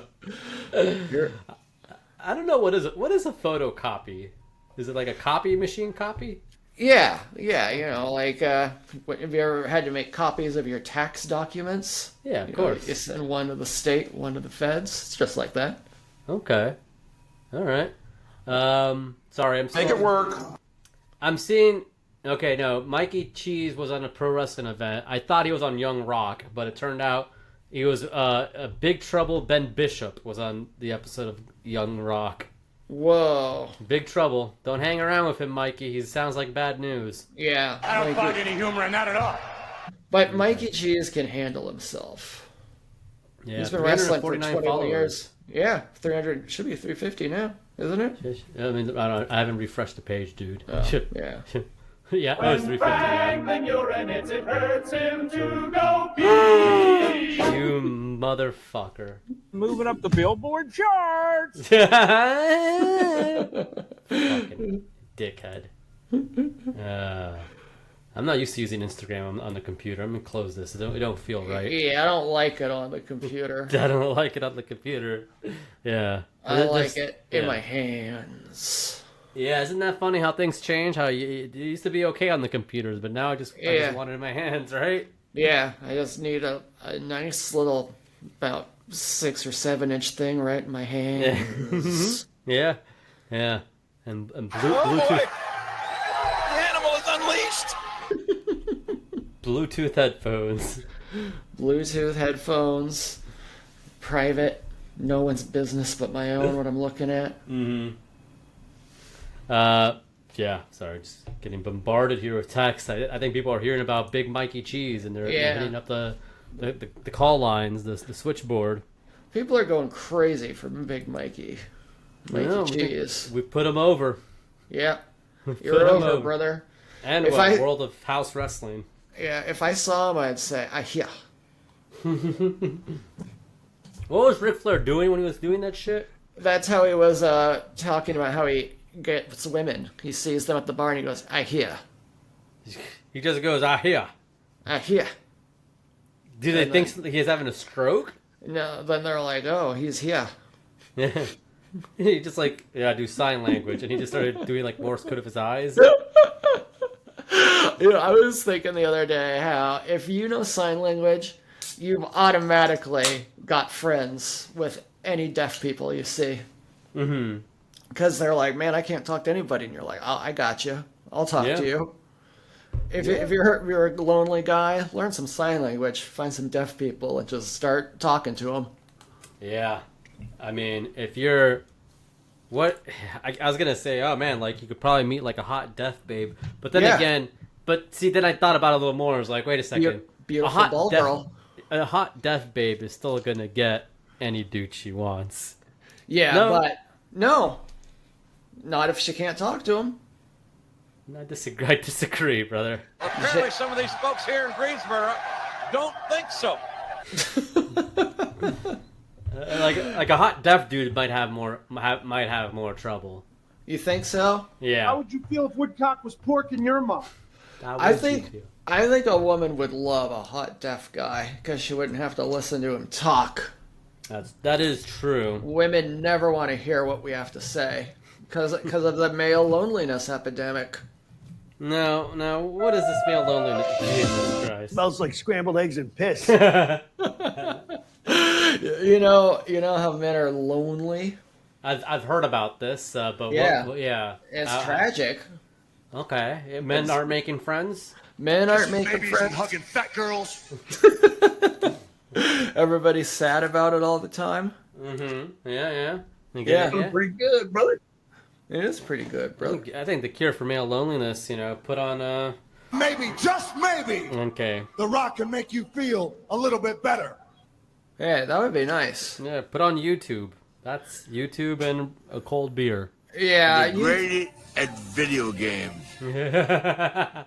I don't know what is it. What is a photocopy? Is it like a copy machine copy? Yeah, like, have you ever had to make copies of your tax documents? Yeah, of course. You send one to the state, one to the feds. It's just like that. Okay. All right. Sorry, I'm Make it work. I'm seeing. Okay, no, Mikey Cheese was on a pro wrestling event. I thought he was on Young Rock, but it turned out he was a Big Trouble. Ben Bishop was on the episode of Young Rock. Whoa. Big Trouble. Don't hang around with him, Mikey. He sounds like bad news. Yeah. I don't find any humor in that at all. But Mikey Cheese can handle himself. Yeah, He's been wrestling for 349 21 followers. years. Yeah, 300, should be 350 now, isn't it? I mean, I haven't refreshed the page, dude. Oh, yeah. Yeah, it was 350. When you're in it, it hurts him to go pee. You motherfucker. Moving up the Billboard charts. Fucking dickhead. I'm not used to using Instagram on the computer. I'm gonna close this. It don't feel right. Yeah, I don't like it on the computer. I don't like it on the computer. Yeah. I like it in my hands. Yeah, isn't that funny how things change? How it used to be okay on the computers, but now I just want it in my hands, right? Yeah, I just need a nice little, about 6 or 7 inch thing right in my hands. Yeah, yeah, and Oh, Bluetooth. boy. The animal is unleashed. Bluetooth headphones. Bluetooth headphones, private, no one's business but my own. What I'm looking at. Mm-hmm. Yeah, sorry, just getting bombarded here with text. I think people are hearing about Big Mikey Cheese and they're hitting up the call lines, the switchboard. People are going crazy for Big Mikey. Mikey Cheese. We put him over. Yeah, you're over, brother. And World of House Wrestling. Yeah, if I saw him, I'd say, yeah. What was Ric Flair doing when he was doing that shit? That's how he was talking about how he gets women. He sees them at the bar and he goes, I hear. He just goes, I hear. I hear. Do they think he's having a stroke? No, then they're like, oh, he's here. Yeah. He just do sign language, and he just started doing Morse code of his eyes. I was thinking the other day how if you know sign language, you've automatically got friends with any deaf people you see. Mm-hmm. Because they're like, man, I can't talk to anybody. And you're like, oh, I got you. I'll talk to you. If you're a lonely guy, learn some sign language, find some deaf people, and just start talking to them. Yeah. I mean, if you're... I was going to say, oh, man, you could probably meet, a hot deaf babe. But then again... But, see, then I thought about it a little more. I was like, wait a second. Beautiful ball girl. A hot deaf babe is still going to get any dude she wants. Yeah, but... No. Not if she can't talk to him. I disagree, brother. Apparently some of these folks here in Greensboro don't think so. Like a hot deaf dude might have more trouble. You think so? Yeah. How would you feel if Woodcock was pork in your mouth? I think a woman would love a hot deaf guy because she wouldn't have to listen to him talk. That is true. Women never want to hear what we have to say because of the male loneliness epidemic. No, what is this male loneliness? Jesus Christ. Smells like scrambled eggs and piss. You know how men are lonely? I've heard about this, but yeah. It's tragic. Okay. Men aren't making friends? Men aren't making friends. And hugging fat girls. Everybody's sad about it all the time. Mm-hmm. Yeah. Yeah. Pretty good, brother. It is pretty good, brother. I think the cure for male loneliness, put on Maybe, just maybe, okay. The Rock can make you feel a little bit better. Yeah, that would be nice. Yeah, put on YouTube. That's YouTube and a cold beer. Yeah, Great at video games. I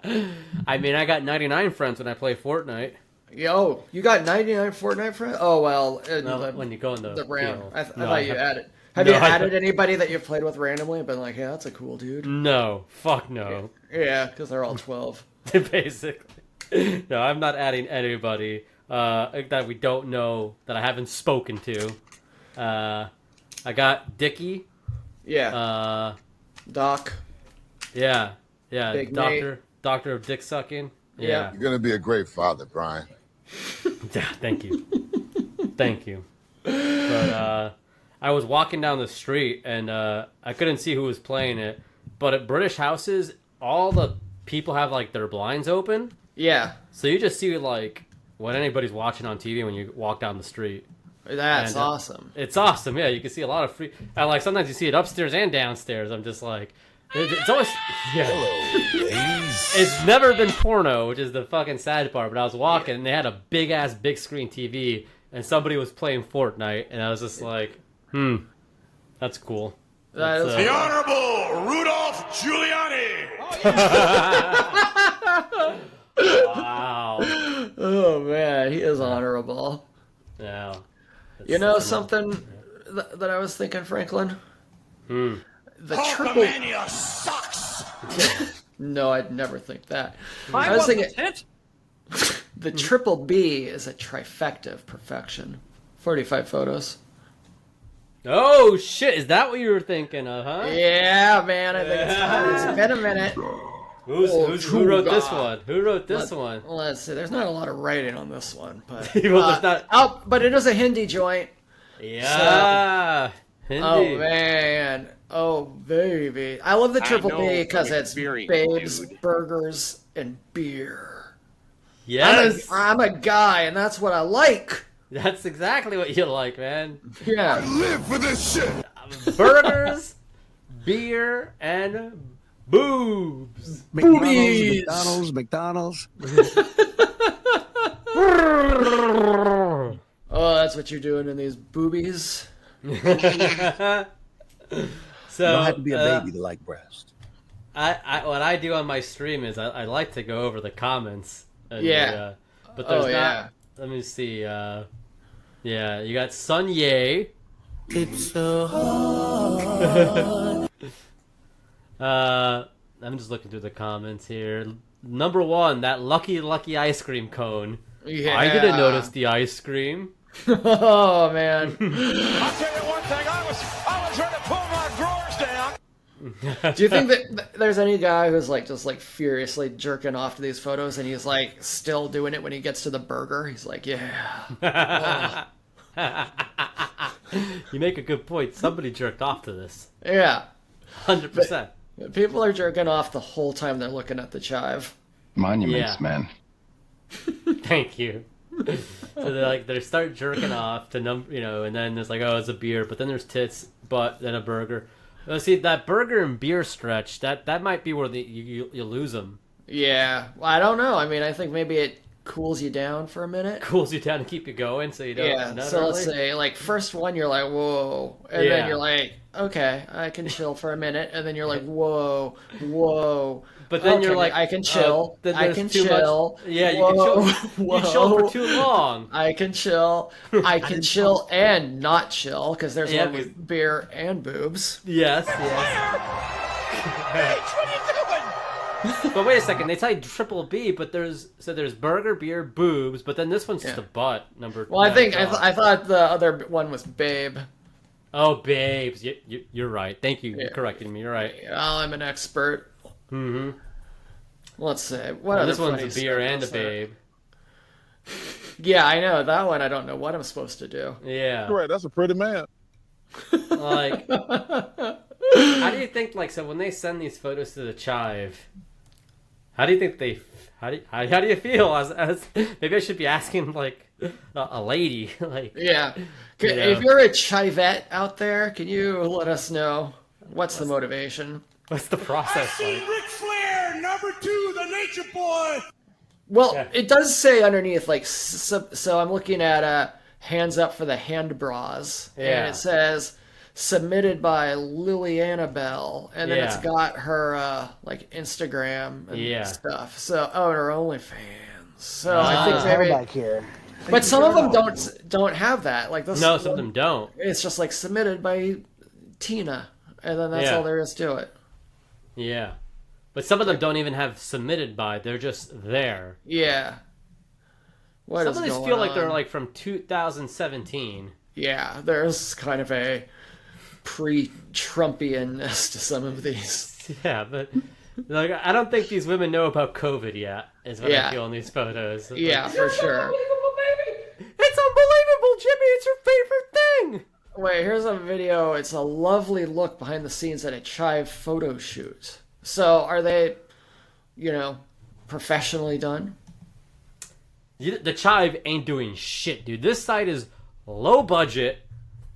mean, I got 99 friends when I play Fortnite. Yo, you got 99 Fortnite friends? Oh, well. No, when you go in the round. field. I thought you added. Have No, you added anybody that you've played with randomly and been like, yeah, that's a cool dude? No, fuck no. Yeah, because they're all 12. Basically. No, I'm not adding anybody that we don't know, that I haven't spoken to. I got Dickie. Yeah. Doc. Yeah. Big Doctor of dick sucking. Yeah. You're gonna be a great father, Brian. Yeah, thank you. Thank you. But I was walking down the street and I couldn't see who was playing it. But at British houses, all the people have like their blinds open. Yeah. So you just see like what anybody's watching on TV when you walk down the street. That's awesome. It's awesome. Yeah, you can see a lot of free. And like sometimes you see it upstairs and downstairs. I'm just like, it's always It's never been porno, which is the fucking sad part. But I was walking and they had a big ass big screen TV and somebody was playing Fortnite and I was just like, that's cool. That is The Honorable Rudolph Giuliani. Wow. Oh man, he is honorable. Yeah. You know something that I was thinking, Franklin? The triple Hulkamania sucks. No, I'd never think that. I was thinking tent. the triple B is a trifecta of perfection. 45 photos. Oh shit! Is that what you were thinking of, huh? Yeah, man, I think it's time. It's been a minute. Who wrote this one? Who wrote this one? Let's see. There's not a lot of writing on this one, but Well, there's not. Oh, but it is a Hindi joint. Yeah. Hindi. Oh man. Oh baby. I love the triple B because it's babes, burgers, and beer. Yes. I'm a guy, and that's what I like. That's exactly what you like, man. Yeah. I live for this shit. Burgers, beer, and boobs. Boobies. McDonald's. Oh, that's what you're doing in these boobies. So You don't have to be a baby to like breast. I what I do on my stream is I like to go over the comments. And Yeah. but there's not. yeah. Let me see. Yeah, you got Sun Ye. It's so hard. I'm just looking through the comments here. Number one, that lucky ice cream cone. Yeah. I didn't notice the ice cream. Oh man. I'll tell you one thing. I was ready to pull my drawers down. Do you think that there's any guy who's like just like furiously jerking off to these photos and he's like still doing it when he gets to the burger? He's like, yeah. You make a good point. Somebody jerked off to this. Yeah. 100%. People are jerking off the whole time they're looking at the chive. Monuments, man. Thank you. So they start jerking off to and then there's like, oh, it's a beer, but then there's tits, butt, then a burger. See, that burger and beer stretch, that might be where you lose them. Yeah. Well, I don't know. I mean, I think maybe it cools you down for a minute. Cools you down to keep you going so you don't. Yeah. So let's say like first one you're like whoa, and then you're like okay, I can chill for a minute, and then you're like whoa. But then okay, you're like I can chill. Then I can too chill. Much, yeah, you whoa, can chill. You chill for too long. I can chill. I can chill and not chill because there's one with beer and boobs. Yes. What are you doing? But wait a second, they say triple B, but there's burger, beer, boobs, but then this one's just a butt number. Well, I think I thought the other one was babe. Oh, babes, you're right. Thank you for correcting me. You're right. Well, I'm an expert. Mm-hmm. Let's see. What other this one's funny a beer stuff and a is there? babe. Yeah, I know that one. I don't know what I'm supposed to do. Yeah. Right, that's a pretty man. Like, how do you think? Like, so when they send these photos to the chive, how do you think they? How do you feel? As maybe I should be asking like a lady. Like, yeah. You know. If you're a chivette out there, can you let us know what's the motivation? What's the process I seen like? Ric Flair, number 2, the Nature Boy. Well, it does say underneath, like, so I'm looking at Hands Up for the Hand Bras, and it says, submitted by Lily Annabelle, and then it's got her, like, Instagram and stuff, so, her OnlyFans, so I think maybe... back here. But some of them don't have that, like this. No, some of them don't. It's just, like, submitted by Tina, and then that's Yeah. all there is to it. Yeah. But some of them don't even have submitted by. They're just there. Yeah. What Some is of these going feel like they're on? like from 2017. Yeah, there's kind of a pre-Trumpianness to some of these. Yeah, but like I don't think these women know about COVID yet. Is what I feel in these photos. Yeah, Like, for sure. it's unbelievable, Jimmy. It's your favorite thing. Wait, here's a video. It's a lovely look behind the scenes at a Chive photo shoot. So, are they, professionally done? The Chive ain't doing shit, dude. This site is low budget.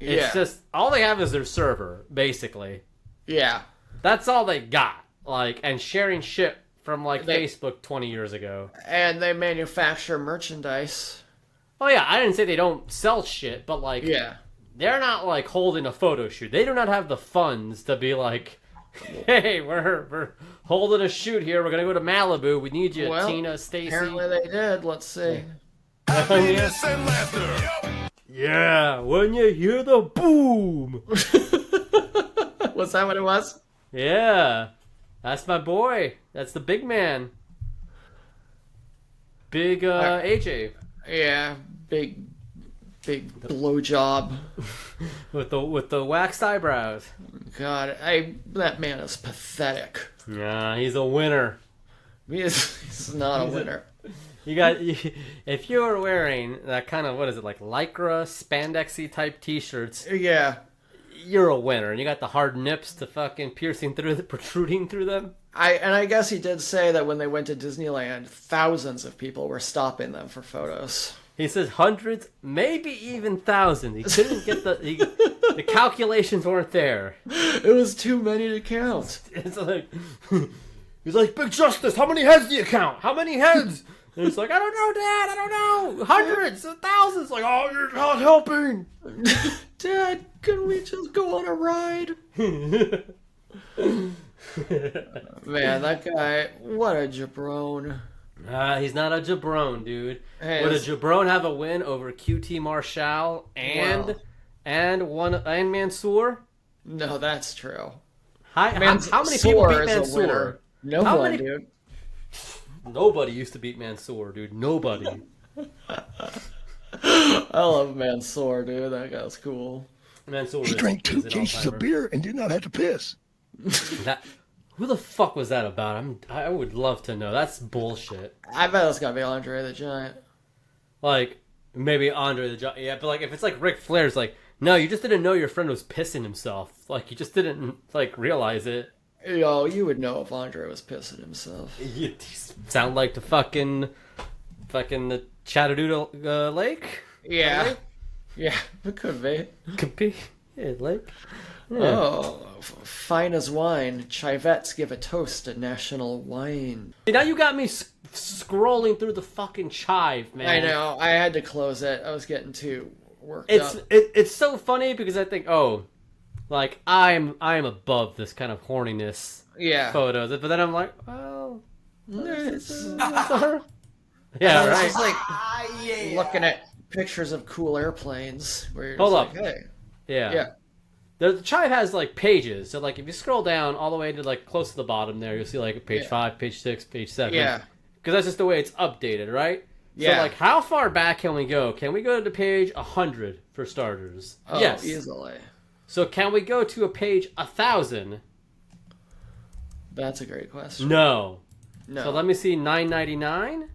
It's just all they have is their server, basically. Yeah. That's all they got. Like, and sharing shit from Facebook 20 years ago. And they manufacture merchandise. Oh yeah, I didn't say they don't sell shit, but they're not like holding a photo shoot. They do not have the funds to be like, hey, we're holding a shoot here. We're gonna go to Malibu. We need you, Tina, Stacy. Apparently they did. Let's see. Happiness and laughter. Yeah, when you hear the boom. Was that what it was? Yeah, that's my boy. That's the big man. Big AJ. Yeah, big blowjob. with the waxed eyebrows. God, that man is pathetic. Yeah, he's a winner. He's not a winner. If you're wearing that kind of, what is it, like lycra, spandexy type t-shirts. Yeah. You're a winner. And you got the hard nips to fucking protruding through them. I guess he did say that when they went to Disneyland, thousands of people were stopping them for photos. He says hundreds, maybe even thousands. He couldn't get the calculations weren't there. It was too many to count. It's like, he's like, Big Justice, how many heads do you count? How many heads? And he's like, I don't know, Dad, I don't know. Hundreds, thousands. Like, oh, you're not helping. Dad, can we just go on a ride? Man, that guy, what a jabron. He's not a jabron, dude. Hey, Would a jabron have a win over QT Marshall and Mansoor? No, that's true. How many people beat Mansoor? No one, dude. Nobody used to beat Mansoor, dude. Nobody. I love Mansoor, dude. That guy's cool. Mansoor. He drank 2 cases of beer and did not have to piss. Who the fuck was that about? I would love to know. That's bullshit. I bet it's gotta be Andre the Giant. Like, maybe Andre the Giant. Yeah, but like, if it's like Ric Flair's like, no, you just didn't know your friend was pissing himself. Like, you just didn't, like, realize it. Yo, you would know if Andre was pissing himself. You sound like the fucking the Chattanooga Lake? Yeah. Lake? Yeah, it could be. Could be. Yeah, Lake. Yeah. Oh, fine as wine. Chivettes give a toast to national wine. Now you got me scrolling through the fucking Chive, man. I know. I had to close it. I was getting too worked up. It's so funny because I think, like I'm above this kind of horniness photos, but then I'm like, well, it's yeah, right. It's like looking at pictures of cool airplanes. Where you're Hold just up. like, hey. Yeah. The Chive has like pages, so like if you scroll down all the way to like close to the bottom there, you'll see like page 5, page 6, page 7. Yeah. Because that's just the way it's updated, right? Yeah. So like, how far back can we go? Can we go to page 100 for starters? Oh, yes. easily. So can we go to a page 1,000? That's a great question. No. No. So let me see, 999?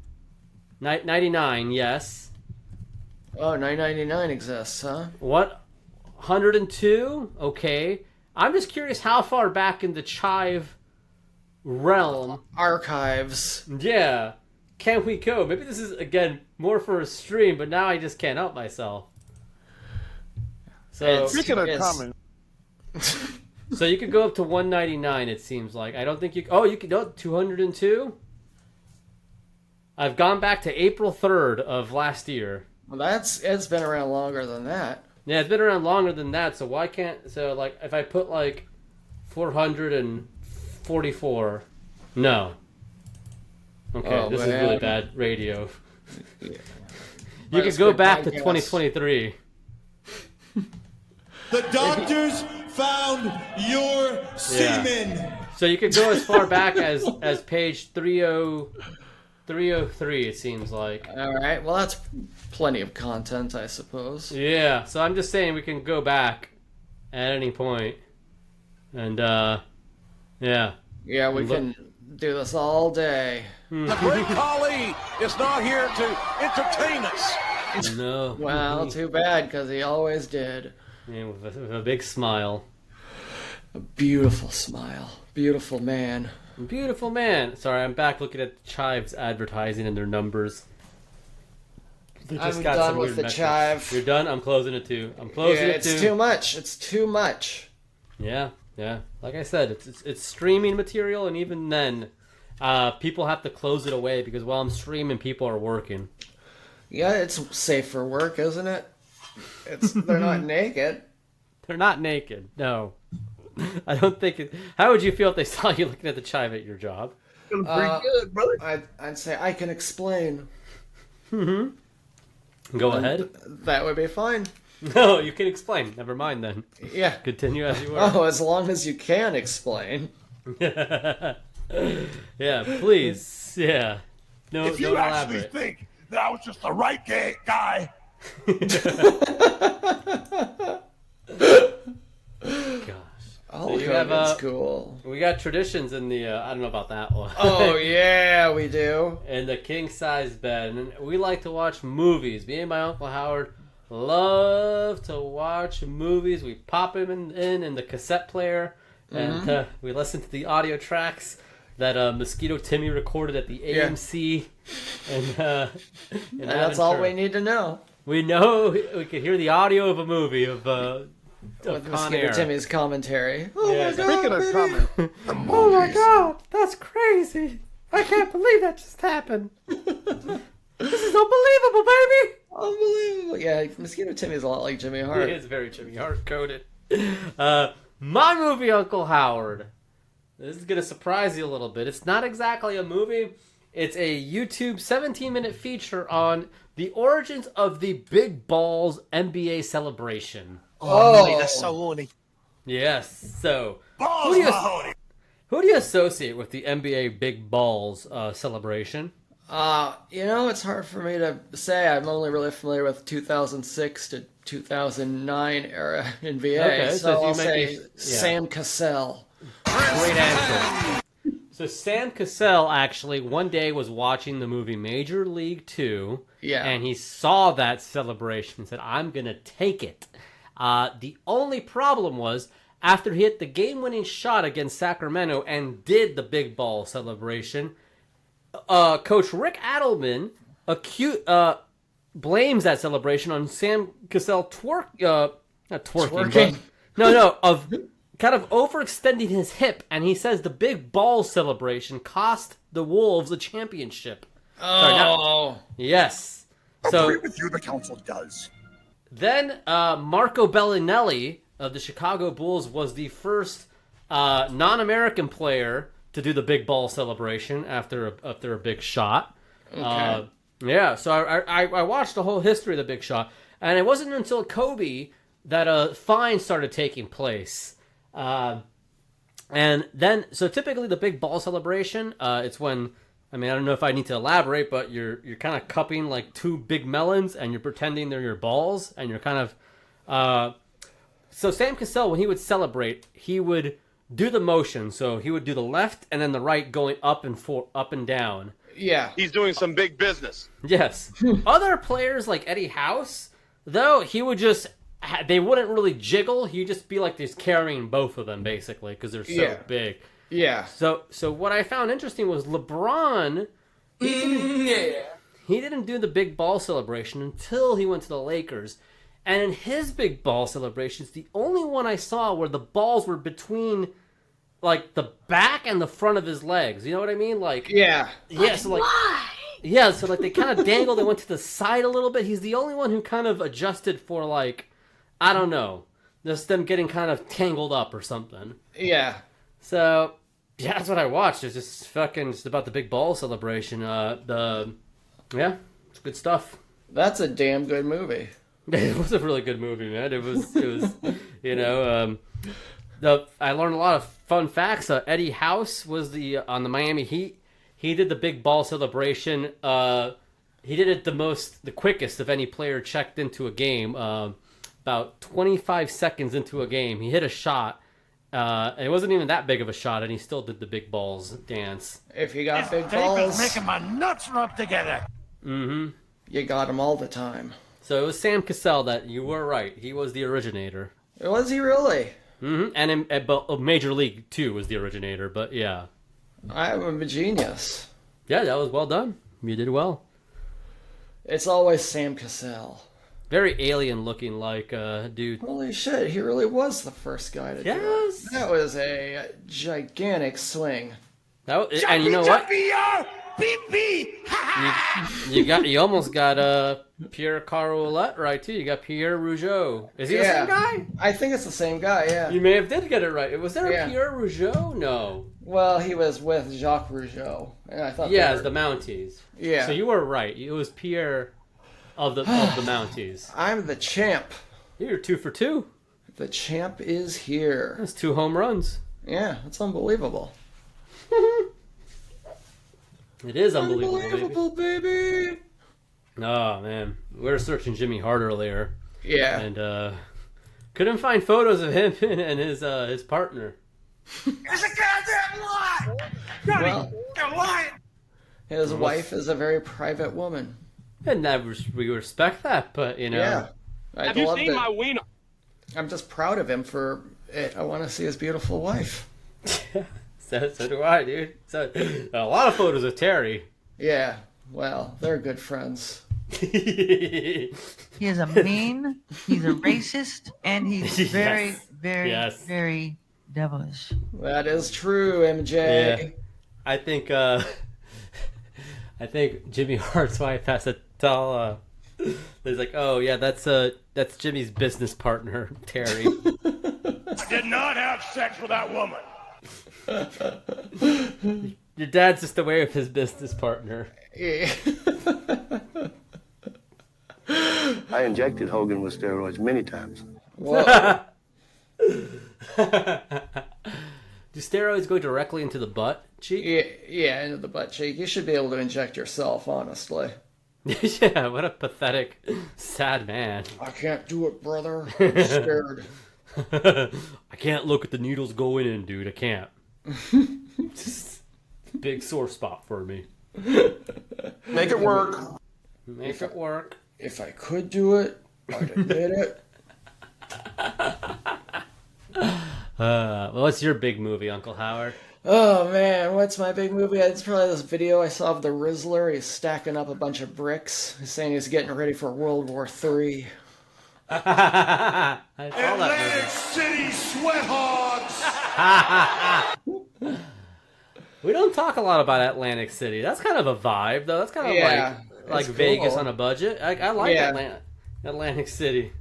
99, yes. Oh, 999 exists, huh? What? 102? Okay. I'm just curious how far back in the Chive realm. Archives. Yeah. Can we go? Maybe this is, again, more for a stream, but now I just can't help myself. So, Speaking of common. So you could go up to 199, it seems like. I don't think you... Oh, you could go 202? I've gone back to April 3rd of last year. Well, it's been around longer than that. Yeah, it's been around longer than that, so why can't... So, like, if I put, like, 444... No. Okay, this is really bad radio. Yeah. You could go back to 2023. The doctors found your semen. So you could go as far back as page 303, it seems like. All right. Well, that's plenty of content, I suppose. Yeah. So I'm just saying we can go back at any point. And, yeah. Yeah, we can do this all day. The great Khali is not here to entertain us. No. Well, too bad, because he always did. Yeah, with a big smile. A beautiful smile. Beautiful man. Beautiful man. Sorry, I'm back looking at Chive's advertising and their numbers. I'm done with the Chive. You're done? I'm closing it too. I'm closing it too. It's too much. It's too much. Yeah. Like I said, it's streaming material, and even then, people have to close it away because while I'm streaming, people are working. Yeah, it's safe for work, isn't it? They're not naked. They're not naked. No, I don't think it. How would you feel if they saw you looking at the Chive at your job? Feeling pretty good, brother. I'd say I can explain. Go ahead. That would be fine. No, you can explain. Never mind then. Yeah. Continue as you were. Oh, as long as you can explain. Yeah, please. Yeah. No, If you don't actually elaborate. think that I was just the right guy, Oh, that's cool. We got traditions in the, I don't know about that one. Oh, yeah, we do. In the king-size bed. And we like to watch movies. Me and my Uncle Howard love to watch movies. We pop them in the cassette player, and we listen to the audio tracks that Mosquito Timmy recorded at the AMC. And that's all we need to know. We know we can hear the audio of a movie of with Mosquito Timmy's commentary. Oh my God, Speaking of comment, oh my God, that's crazy! I can't believe that just happened. This is unbelievable, baby! Unbelievable. Yeah, Mosquito Timmy is a lot like Jimmy Hart. He is very Jimmy Hart coded. My movie, Uncle Howard. This is gonna surprise you a little bit. It's not exactly a movie. It's a YouTube 17-minute feature on the origins of the Big Balls NBA celebration. oh, that's so horny. Yes. So, Balls who do you associate with the NBA Big Balls celebration? It's hard for me to say. I'm only really familiar with 2006 to 2009 era NBA. Okay, so you I'll might say be- Sam Cassell. Great answer. So Sam Cassell actually one day was watching the movie Major League 2, and he saw that celebration and said, I'm going to take it. The only problem was, after he hit the game-winning shot against Sacramento and did the big ball celebration, Coach Rick Adelman blames that celebration on Sam Cassell twerking. Of kind of overextending his hip, and he says the big ball celebration cost the Wolves a championship. Yes. So Agree with you, the council does. then Marco Bellinelli of the Chicago Bulls was the first non-American player to do the big ball celebration after a big shot. Okay. So I watched the whole history of the big shot, and it wasn't until Kobe that fines started taking place. And then, so typically the big ball celebration, it's when, I don't know if I need to elaborate, but you're kind of cupping like two big melons and you're pretending they're your balls, and you're kind of, so Sam Cassell, when he would celebrate, he would do the motion. So he would do the left and then the right going up and down. Yeah. He's doing some big business. Yes. Other players like Eddie House, though, he would just, they wouldn't really jiggle. He'd just be like just carrying both of them, basically, because they're so big. Yeah. So what I found interesting was LeBron, he didn't do the big ball celebration until he went to the Lakers. And in his big ball celebrations, the only one I saw where the balls were between, like, the back and the front of his legs. You know what I mean? Like, yeah. Yeah, so like, why? Yeah, so like they kind of dangled, they went to the side a little bit. He's the only one who kind of adjusted for, like, I don't know, just them getting kind of tangled up or something. Yeah. So, yeah, that's what I watched. It's just about the big ball celebration. Yeah, it's good stuff. That's a damn good movie. It was a really good movie, man. It was, you know, I learned a lot of fun facts. Eddie House was on the Miami Heat. He did the big ball celebration. He did it the quickest of any player checked into a game. About 25 seconds into a game, he hit a shot. And it wasn't even that big of a shot, and he still did the big balls dance. If you got big Tape balls, is making my nuts rub together. Mm-hmm. you got them all the time. So it was Sam Cassell that you were right. He was the originator. Was he really? Mm-hmm. And Major League 2 was the originator, but yeah. I'm a genius. Yeah, that was well done. You did well. It's always Sam Cassell. Very alien-looking, like dude. Holy shit, he really was the first guy to do it. That was a gigantic swing. And you know what? You almost got Pierre Caroulet right too. You got Pierre Rougeau. Is he the same guy? I think it's the same guy. Yeah. You may have did get it right. Was there a Pierre Rougeau? No. Well, he was with Jacques Rougeau, and I thought. Yeah, it's the Mounties. Yeah. So you were right. It was Pierre of the Mounties. I'm the champ. You're 2 for 2. The champ is here. That's 2 home runs. Yeah, that's unbelievable. It is unbelievable, baby. Oh man, we were searching Jimmy Hart earlier. Yeah. And couldn't find photos of him and his partner. It's a goddamn lie! Johnny, Well, you're lying! His wife is a very private woman. And we respect that, but you know. Yeah. Have you seen my wiener? I'm just proud of him for it. I want to see his beautiful wife. So do I, dude. So a lot of photos of Terry. Yeah. Well, they're good friends. He is a mean, he's a racist, and he's very, very devilish. That is true, MJ. Yeah. I think Jimmy Hart's wife has to tell he's like, oh yeah, that's Jimmy's business partner, Terry. I did not have sex with that woman. Your dad's just away with his business partner. Yeah. I injected Hogan with steroids many times. Whoa. Do steroids go directly into the butt cheek? Yeah, into the butt cheek. You should be able to inject yourself, honestly. Yeah, what a pathetic, sad man. I can't do it, brother. I'm scared. I can't look at the needles going in, dude. I can't. Just big sore spot for me. Make it work. Make it work. If I could do it, I'd admit it. What's your big movie, Uncle Howard? Oh man, what's my big movie? It's probably this video I saw of the Rizzler. He's stacking up a bunch of bricks. He's saying he's getting ready for World War III. I saw Atlantic City sweat hogs! We don't talk a lot about Atlantic City. That's kind of a vibe, though. That's kind of like cool. Vegas on a budget. I like Yeah. Atlantic City.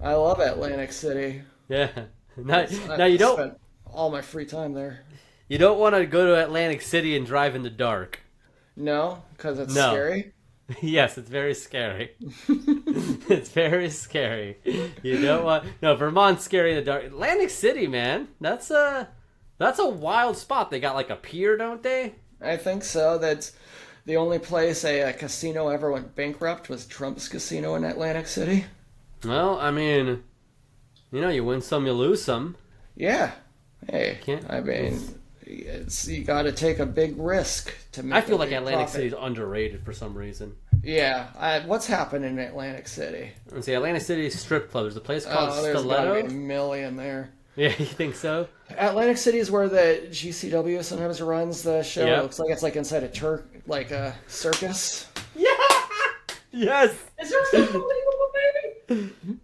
I love Atlantic City. Yeah. Now I you don't spent all my free time there. you don't want to go to Atlantic City and drive in the dark. No, because it's No. scary. Yes, it's very scary. It's very scary. You don't want Vermont's scary in the dark. Atlantic City, man. That's a wild spot. They got like a pier, don't they? I think so. That's the only place a casino ever went bankrupt was Trump's casino in Atlantic City. Well, I mean, you win some, you lose some. Yeah. Hey, I mean, you got to take a big risk to make. I feel a like big Atlantic profit. City's underrated for some reason. Yeah. What's happened in Atlantic City? Let's see, Atlantic City's strip club. There's a place called There's gotta Stiletto. be a million there. Yeah, you think so? Atlantic City is where the GCW sometimes runs the show. Yep. It looks like it's like inside a circus. Yeah. Yes. Is there something unbelievable, baby?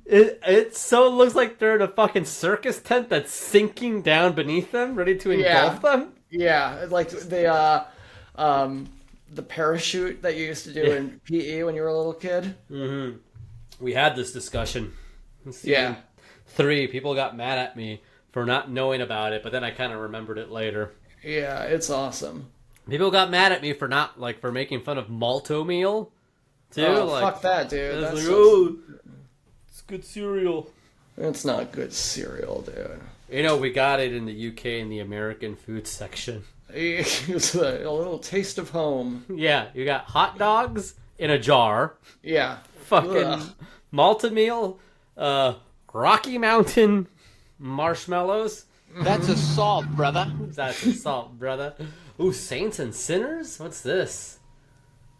It so looks like they're in a fucking circus tent that's sinking down beneath them, ready to engulf them. Yeah, like the parachute that you used to do in PE when you were a little kid. Mm-hmm. We had this discussion. Yeah. 3 people got mad at me for not knowing about it, but then I kind of remembered it later. Yeah, it's awesome. People got mad at me for making fun of Malto Meal too. Oh, fuck that, dude. It's That's like, so- It's good cereal. It's not good cereal, dude. You know, we got it in the UK in the American food section. It's a little taste of home. Yeah, you got hot dogs in a jar. Yeah. Fucking Ugh. Malta meal, Rocky Mountain marshmallows. That's assault, brother. That's assault, brother. Ooh, Saints and Sinners? What's this?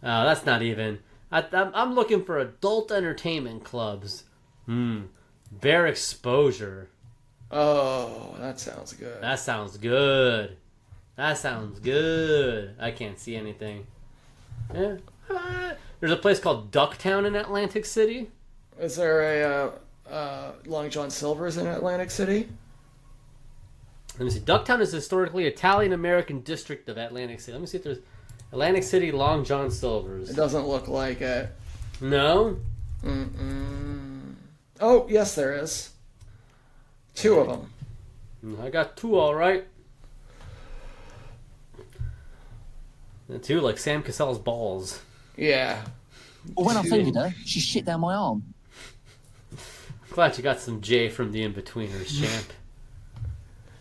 Oh, that's not even. I'm looking for adult entertainment clubs. Bare exposure. Oh, that sounds good. That sounds good. That sounds good. I can't see anything. Yeah. There's a place called Ducktown in Atlantic City. Is there a Long John Silver's in Atlantic City? Let me see. Ducktown is historically Italian-American district of Atlantic City. Let me see if there's Atlantic City Long John Silver's. It doesn't look like it. No? Oh, yes, there is. 2 of them. I got 2, all right. And 2 like Sam Cassell's balls. Yeah. Well, when I fingered her, she shit down my arm. Glad you got some J from the In-Betweeners, champ.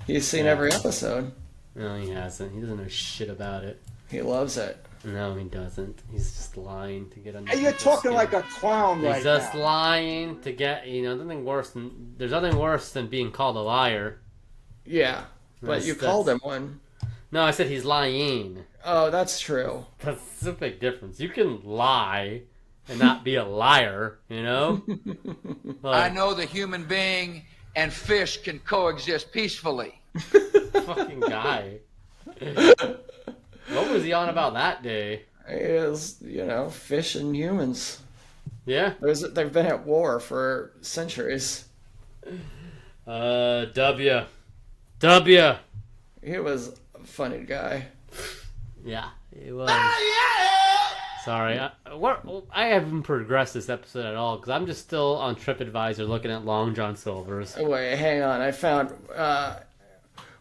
He's seen every episode. No, he hasn't. He doesn't know shit about it. He loves it. No, he doesn't. He's just lying to get under. Hey, you're talking skin. like a clown right He's just now. lying to get. There's nothing worse than being called a liar. Yeah, but you called him one. No, I said he's lying. Oh, that's true. That's a big difference. You can lie and not be a liar, you know? I know the human being and fish can coexist peacefully. Fucking guy. What was he on about that day? Is fish and humans. Yeah. They've been at war for centuries. W. He was a funny guy. Yeah, he was. Sorry, I haven't progressed this episode at all because I'm just still on TripAdvisor looking at Long John Silver's. Wait, hang on. I found.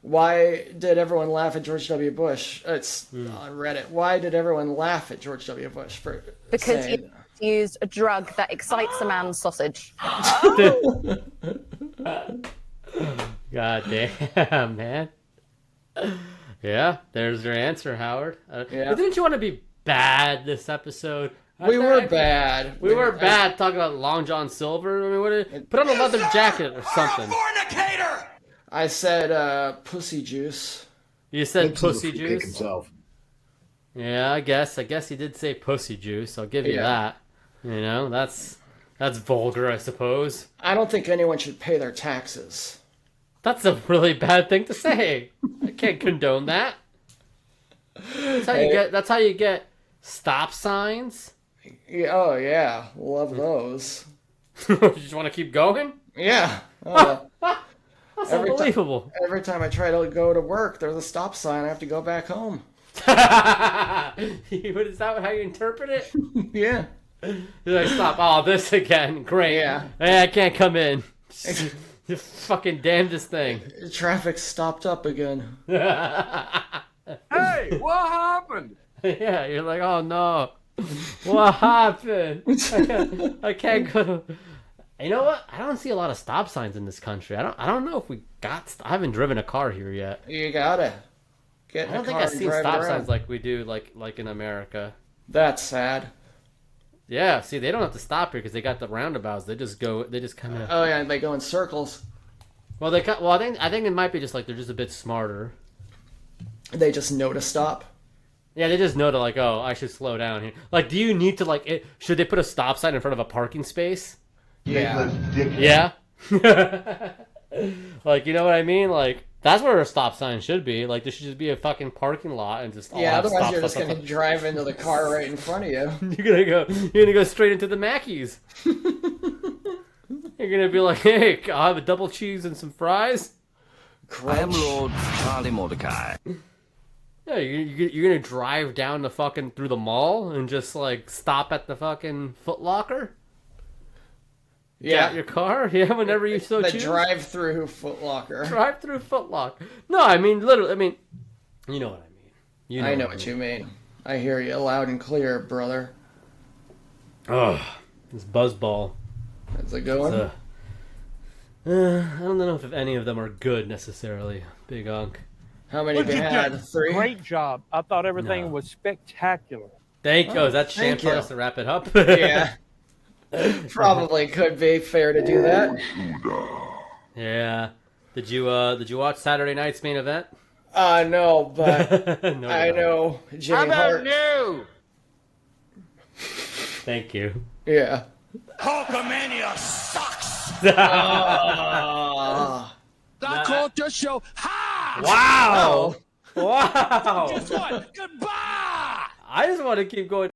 Why did everyone laugh at George W. Bush? It's on Reddit. Why did everyone laugh at George W. Bush for Because saying... you used a drug that excites a man's sausage. God damn, man. Yeah, there's your answer, Howard. But didn't you want to be bad this episode? We were bad. We were bad talking about Long John Silver. I mean, put on a leather jacket or something. Fornicator! I said pussy juice. You said pussy Kick juice? himself. Yeah, I guess he did say pussy juice. I'll give you that. That's vulgar, I suppose. I don't think anyone should pay their taxes. That's a really bad thing to say. I can't condone that. That's how you get stop signs. Yeah, oh yeah, love those. You just want to keep going? Yeah. That's unbelievable. Every time I try to go to work, there's a stop sign. I have to go back home. Is that how you interpret it? Yeah. You're like, stop. Oh, this again. Great. Yeah. Hey, I can't come in. You fucking damnedest thing. Traffic stopped up again. Hey, what happened? Yeah, you're like, oh no. What happened? I can't go to... You know what? I don't see a lot of stop signs in this country. I don't know if we got... I haven't driven a car here yet. You gotta get in I don't a think car I've and seen drive stop around. signs like we do like in America. That's sad. Yeah, see, they don't have to stop here because they got the roundabouts. They just kind of... Oh yeah, they go in circles. Well, I think it might be just like they're just a bit smarter. They just know to stop. Yeah, they just know to like, oh, I should slow down here. Like, do you need to should they put a stop sign in front of a parking space? Yeah. Yeah. Like, you know what I mean? Like, that's where a stop sign should be. Like, there should just be a fucking parking lot and just Yeah, otherwise you're just gonna drive into the car right in front of you. You're gonna go straight into the Mackies. You're gonna be like, hey, I'll have a double cheese and some fries. I am Lord Charlie Mordecai. Yeah, you're gonna drive down the fucking through the mall and just like stop at the fucking Foot Locker. Yeah, Get your car. Yeah, whenever you so the choose. drive-through Foot Locker. Drive-through Foot Locker. No, I mean literally. I mean, you know what I mean. I know what you mean. I hear you loud and clear, brother. Oh, this buzzball. That's a good one. I don't know if any of them are good necessarily, Big Unk. How many have you had? 3? Great job. I thought everything was spectacular. Thank you. Is that Sham thank you. telling us to wrap it up? Yeah. Probably could be fair to do that. Yeah. Did you watch Saturday night's main event? No, but No, I know Jimmy Hart. you? Thank you. Yeah. Hulkamania sucks. Ah. I called your show. Ha! Wow. Wow. Guess what? Goodbye. I just want to keep going.